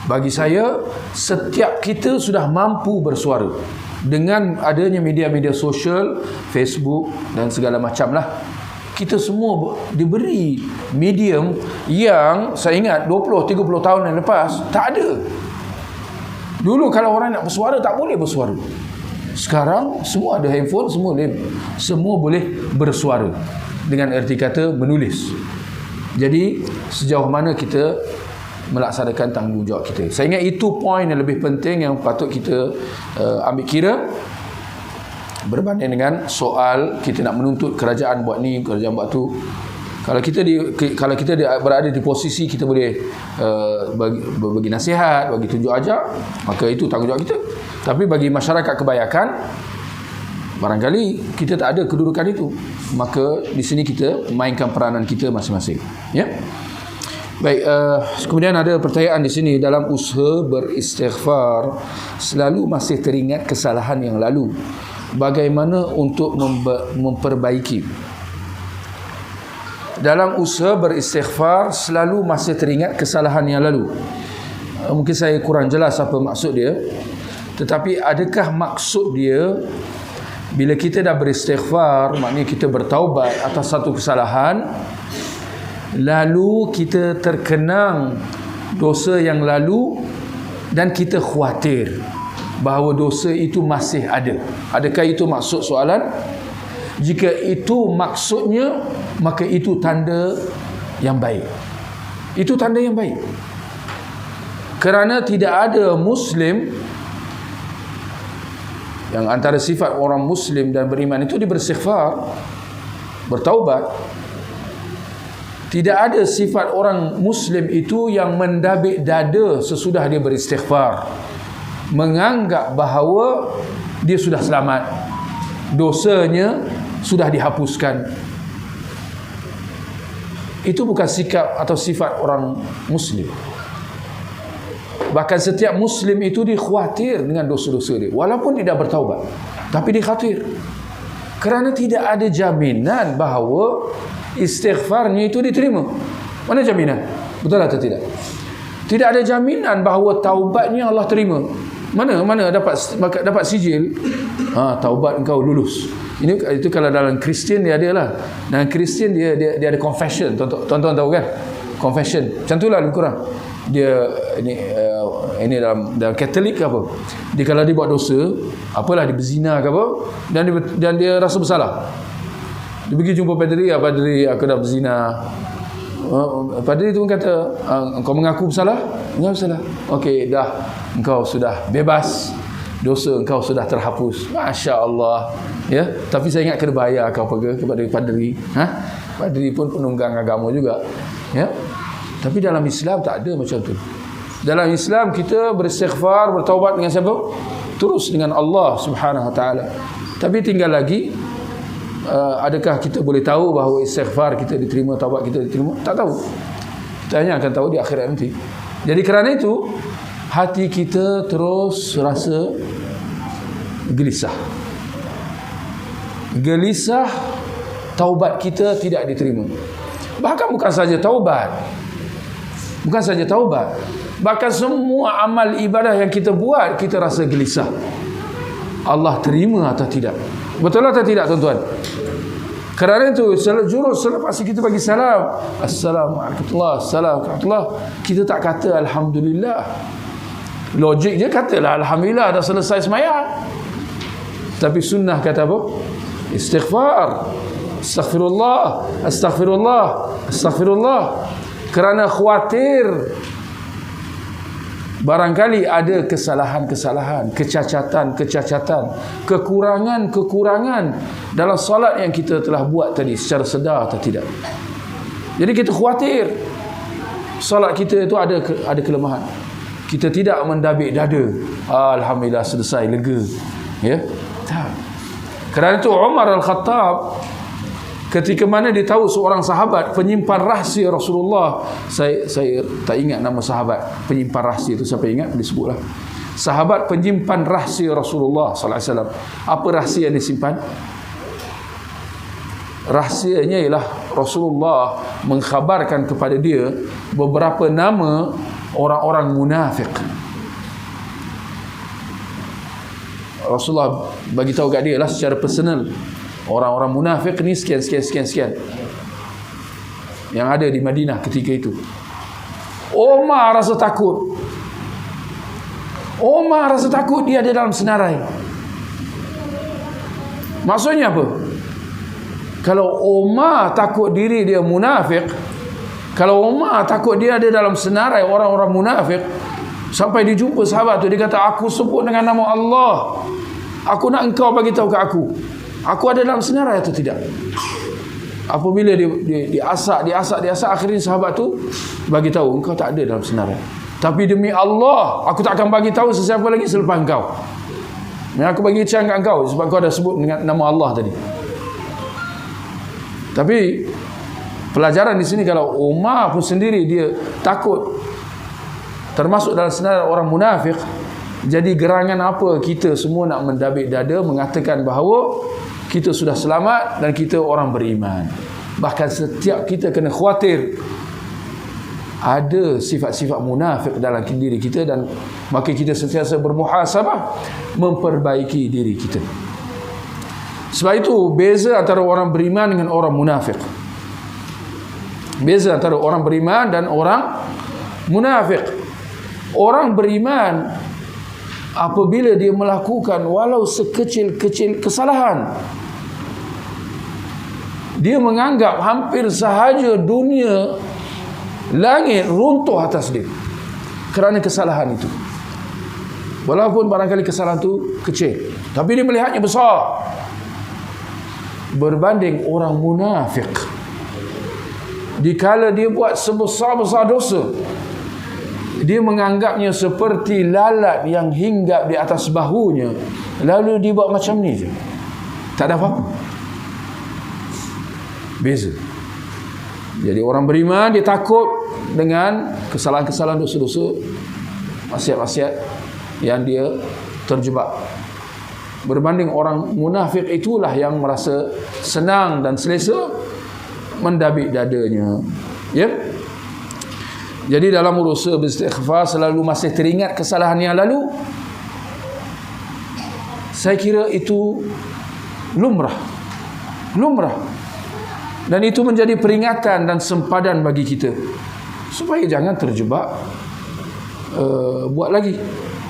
Bagi saya, setiap kita sudah mampu bersuara. Dengan adanya media-media sosial, Facebook dan segala macam lah, kita semua diberi medium yang saya ingat 20-30 tahun yang lepas tak ada. Dulu kalau orang nak bersuara tak boleh bersuara. Sekarang semua ada handphone, semua boleh bersuara. Dengan erti kata menulis. Jadi sejauh mana kita melaksanakan tanggungjawab kita. Saya ingat itu poin yang lebih penting yang patut kita ambil kira berbanding dengan soal kita nak menuntut kerajaan buat ni, kerajaan buat tu. Kalau kita berada di posisi kita boleh bagi nasihat, bagi tunjuk ajak, maka itu tanggungjawab kita. Tapi bagi masyarakat kebanyakan, barangkali kita tak ada kedudukan itu, maka di sini kita mainkan peranan kita masing-masing. Ya. Baik, kemudian ada pertanyaan di sini, dalam usaha beristighfar selalu masih teringat kesalahan yang lalu. Bagaimana untuk memperbaiki? Dalam usaha beristighfar selalu masih teringat kesalahan yang lalu. Mungkin saya kurang jelas apa maksud dia. Tetapi adakah maksud dia bila kita dah beristighfar, maknanya kita bertaubat atas satu kesalahan, lalu kita terkenang dosa yang lalu dan kita khawatir bahawa dosa itu masih ada. Adakah itu maksud soalan? Jika itu maksudnya, maka itu tanda yang baik. Itu tanda yang baik. Kerana tidak ada Muslim yang antara sifat orang Muslim dan beriman itu dia beristighfar, bertaubat. Tidak ada sifat orang Muslim itu yang mendabik dada sesudah dia beristighfar, menganggap bahawa dia sudah selamat, dosanya sudah dihapuskan. Itu bukan sikap atau sifat orang Muslim. Bahkan setiap Muslim itu dia khawatir dengan dosa-dosa dia, walaupun tidak bertaubat, tapi dia khawatir. Kerana tidak ada jaminan bahawa istighfarnya itu diterima. Mana jaminan? Betul atau tidak? Tidak ada jaminan bahawa taubatnya Allah terima. Mana dapat sijil, taubat engkau lulus. Itu kalau dalam Kristian dia ada lah. Dalam Kristian dia ada confession. Tuan-tuan tahu kan? Confession. Macam itulah lebih kurang. Dia ini dalam Katolik ke apa? Dia kalau dia buat dosa, apalah dia berzina ke apa, dan dia rasa bersalah. Dia pergi jumpa padri, padri aku dah berzina. Padri tu kata, engkau mengaku bersalah? Enggak bersalah. Okey, dah engkau sudah bebas. Dosa engkau sudah terhapus. Masya-Allah. Ya, tapi saya ingat kena bayar kau kepada padri. Padri pun penunggang agama juga. Ya. Tapi dalam Islam tak ada macam tu. Dalam Islam kita beristighfar, bertaubat dengan siapa? Terus dengan Allah Subhanahu Wa Taala. Tapi tinggal lagi, adakah kita boleh tahu bahawa istighfar kita diterima, taubat kita diterima? Tak tahu. Kita hanya akan tahu di akhirat nanti. Jadi kerana itu, hati kita terus rasa gelisah. Gelisah taubat kita tidak diterima. Bahkan bukan saja taubat, bahkan semua amal ibadah yang kita buat, kita rasa gelisah, Allah terima atau tidak. Betul atau tidak, tuan-tuan? Kerana itu jurus selepas kita bagi salam, Assalamualaikum warahmatullahi, kita tak kata Alhamdulillah. Logik je katalah Alhamdulillah dah selesai sembahyang. Tapi sunnah kata apa? Istighfar, Astaghfirullah. Kerana khawatir barangkali ada kesalahan-kesalahan, kecacatan, kekurangan dalam solat yang kita telah buat tadi secara sedar atau tidak. Jadi kita khawatir solat kita itu ada kelemahan. Kita tidak mendabik dada. Alhamdulillah selesai, lega. Ya. Tak. Kerana itu Umar Al-Khattab ketika mana dia tahu seorang sahabat penyimpan rahsia Rasulullah, saya tak ingat nama sahabat penyimpan rahsia itu, siapa ingat disebutlah. Sahabat penyimpan rahsia Rasulullah sallallahu alaihi wasallam. Apa rahsia yang disimpan? Rahsianya ialah Rasulullah mengkhabarkan kepada dia beberapa nama orang-orang munafik. Rasulullah bagi tahu kat dia lah secara personal, orang-orang munafik ni sekian yang ada di Madinah ketika itu. Umar rasa takut. Dia ada dalam senarai. Maksudnya apa? Kalau Umar takut diri dia munafik, kalau Umar takut dia ada dalam senarai orang-orang munafik, sampai dijumpa sahabat tu, dia kata, aku sebut dengan nama Allah, aku nak engkau bagi tahu ke aku ada dalam senarai atau tidak. Apabila dia diasak, akhirnya sahabat tu bagi tahu, engkau tak ada dalam senarai. Tapi demi Allah, aku tak akan bagi tahu sesiapa lagi selepas engkau. Yang aku bagi can kat engkau sebab kau dah sebut dengan nama Allah tadi. Tapi pelajaran di sini, kalau Umar pun sendiri dia takut termasuk dalam senarai orang munafik, jadi gerangan apa kita semua nak mendabik dada mengatakan bahawa kita sudah selamat dan kita orang beriman. Bahkan setiap kita kena khawatir ada sifat-sifat munafik dalam diri kita, dan maka kita sentiasa bermuhasabah, memperbaiki diri kita. Sebab itu beza antara orang beriman dengan orang munafik. Beza antara orang beriman dan orang munafik. Orang beriman apabila dia melakukan walau sekecil-kecil kesalahan, dia menganggap hampir sahaja dunia langit runtuh atas dia kerana kesalahan itu. Walaupun barangkali kesalahan itu kecil, tapi dia melihatnya besar. Berbanding orang munafik, dikala dia buat sebesar-besar dosa, dia menganggapnya seperti lalat yang hinggap di atas bahunya, lalu dia buat macam ni je, tak ada apa-apa. Beza. Jadi orang beriman dia takut dengan kesalahan-kesalahan, dosa-dosa, maksiat-maksiat yang dia terjebak. Berbanding orang munafik, itulah yang merasa senang dan selesa mendabik dadanya. Ya. Jadi dalam urusan beristighfar selalu masih teringat kesalahan yang lalu, saya kira itu lumrah. Dan itu menjadi peringatan dan sempadan bagi kita supaya jangan terjebak buat lagi.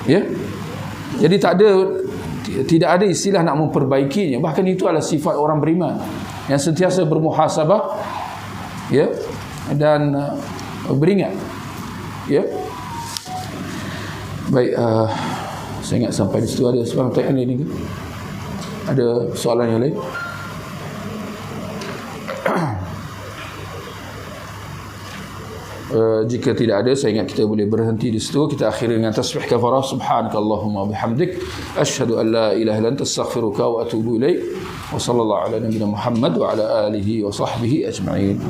Ya. Jadi tidak ada istilah nak memperbaikinya. Bahkan itu adalah sifat orang beriman yang sentiasa bermuhasabah, ya, dan beringat. Ya. Baik, saya ingat sampai di situ. Ada soalan tanya ni ke? Ada soalan yang lain? Jika tidak ada, saya ingat kita boleh berhenti di situ. Kita akhiri dengan tasbih kafarah. Subhanakallahumma bihamdik, asyhadu an la ilaha illa anta, astaghfiruka wa atubu ilaik. Wa sallallahu ala nabiyyina Muhammad wa ala alihi wa sahbihi ajma'in.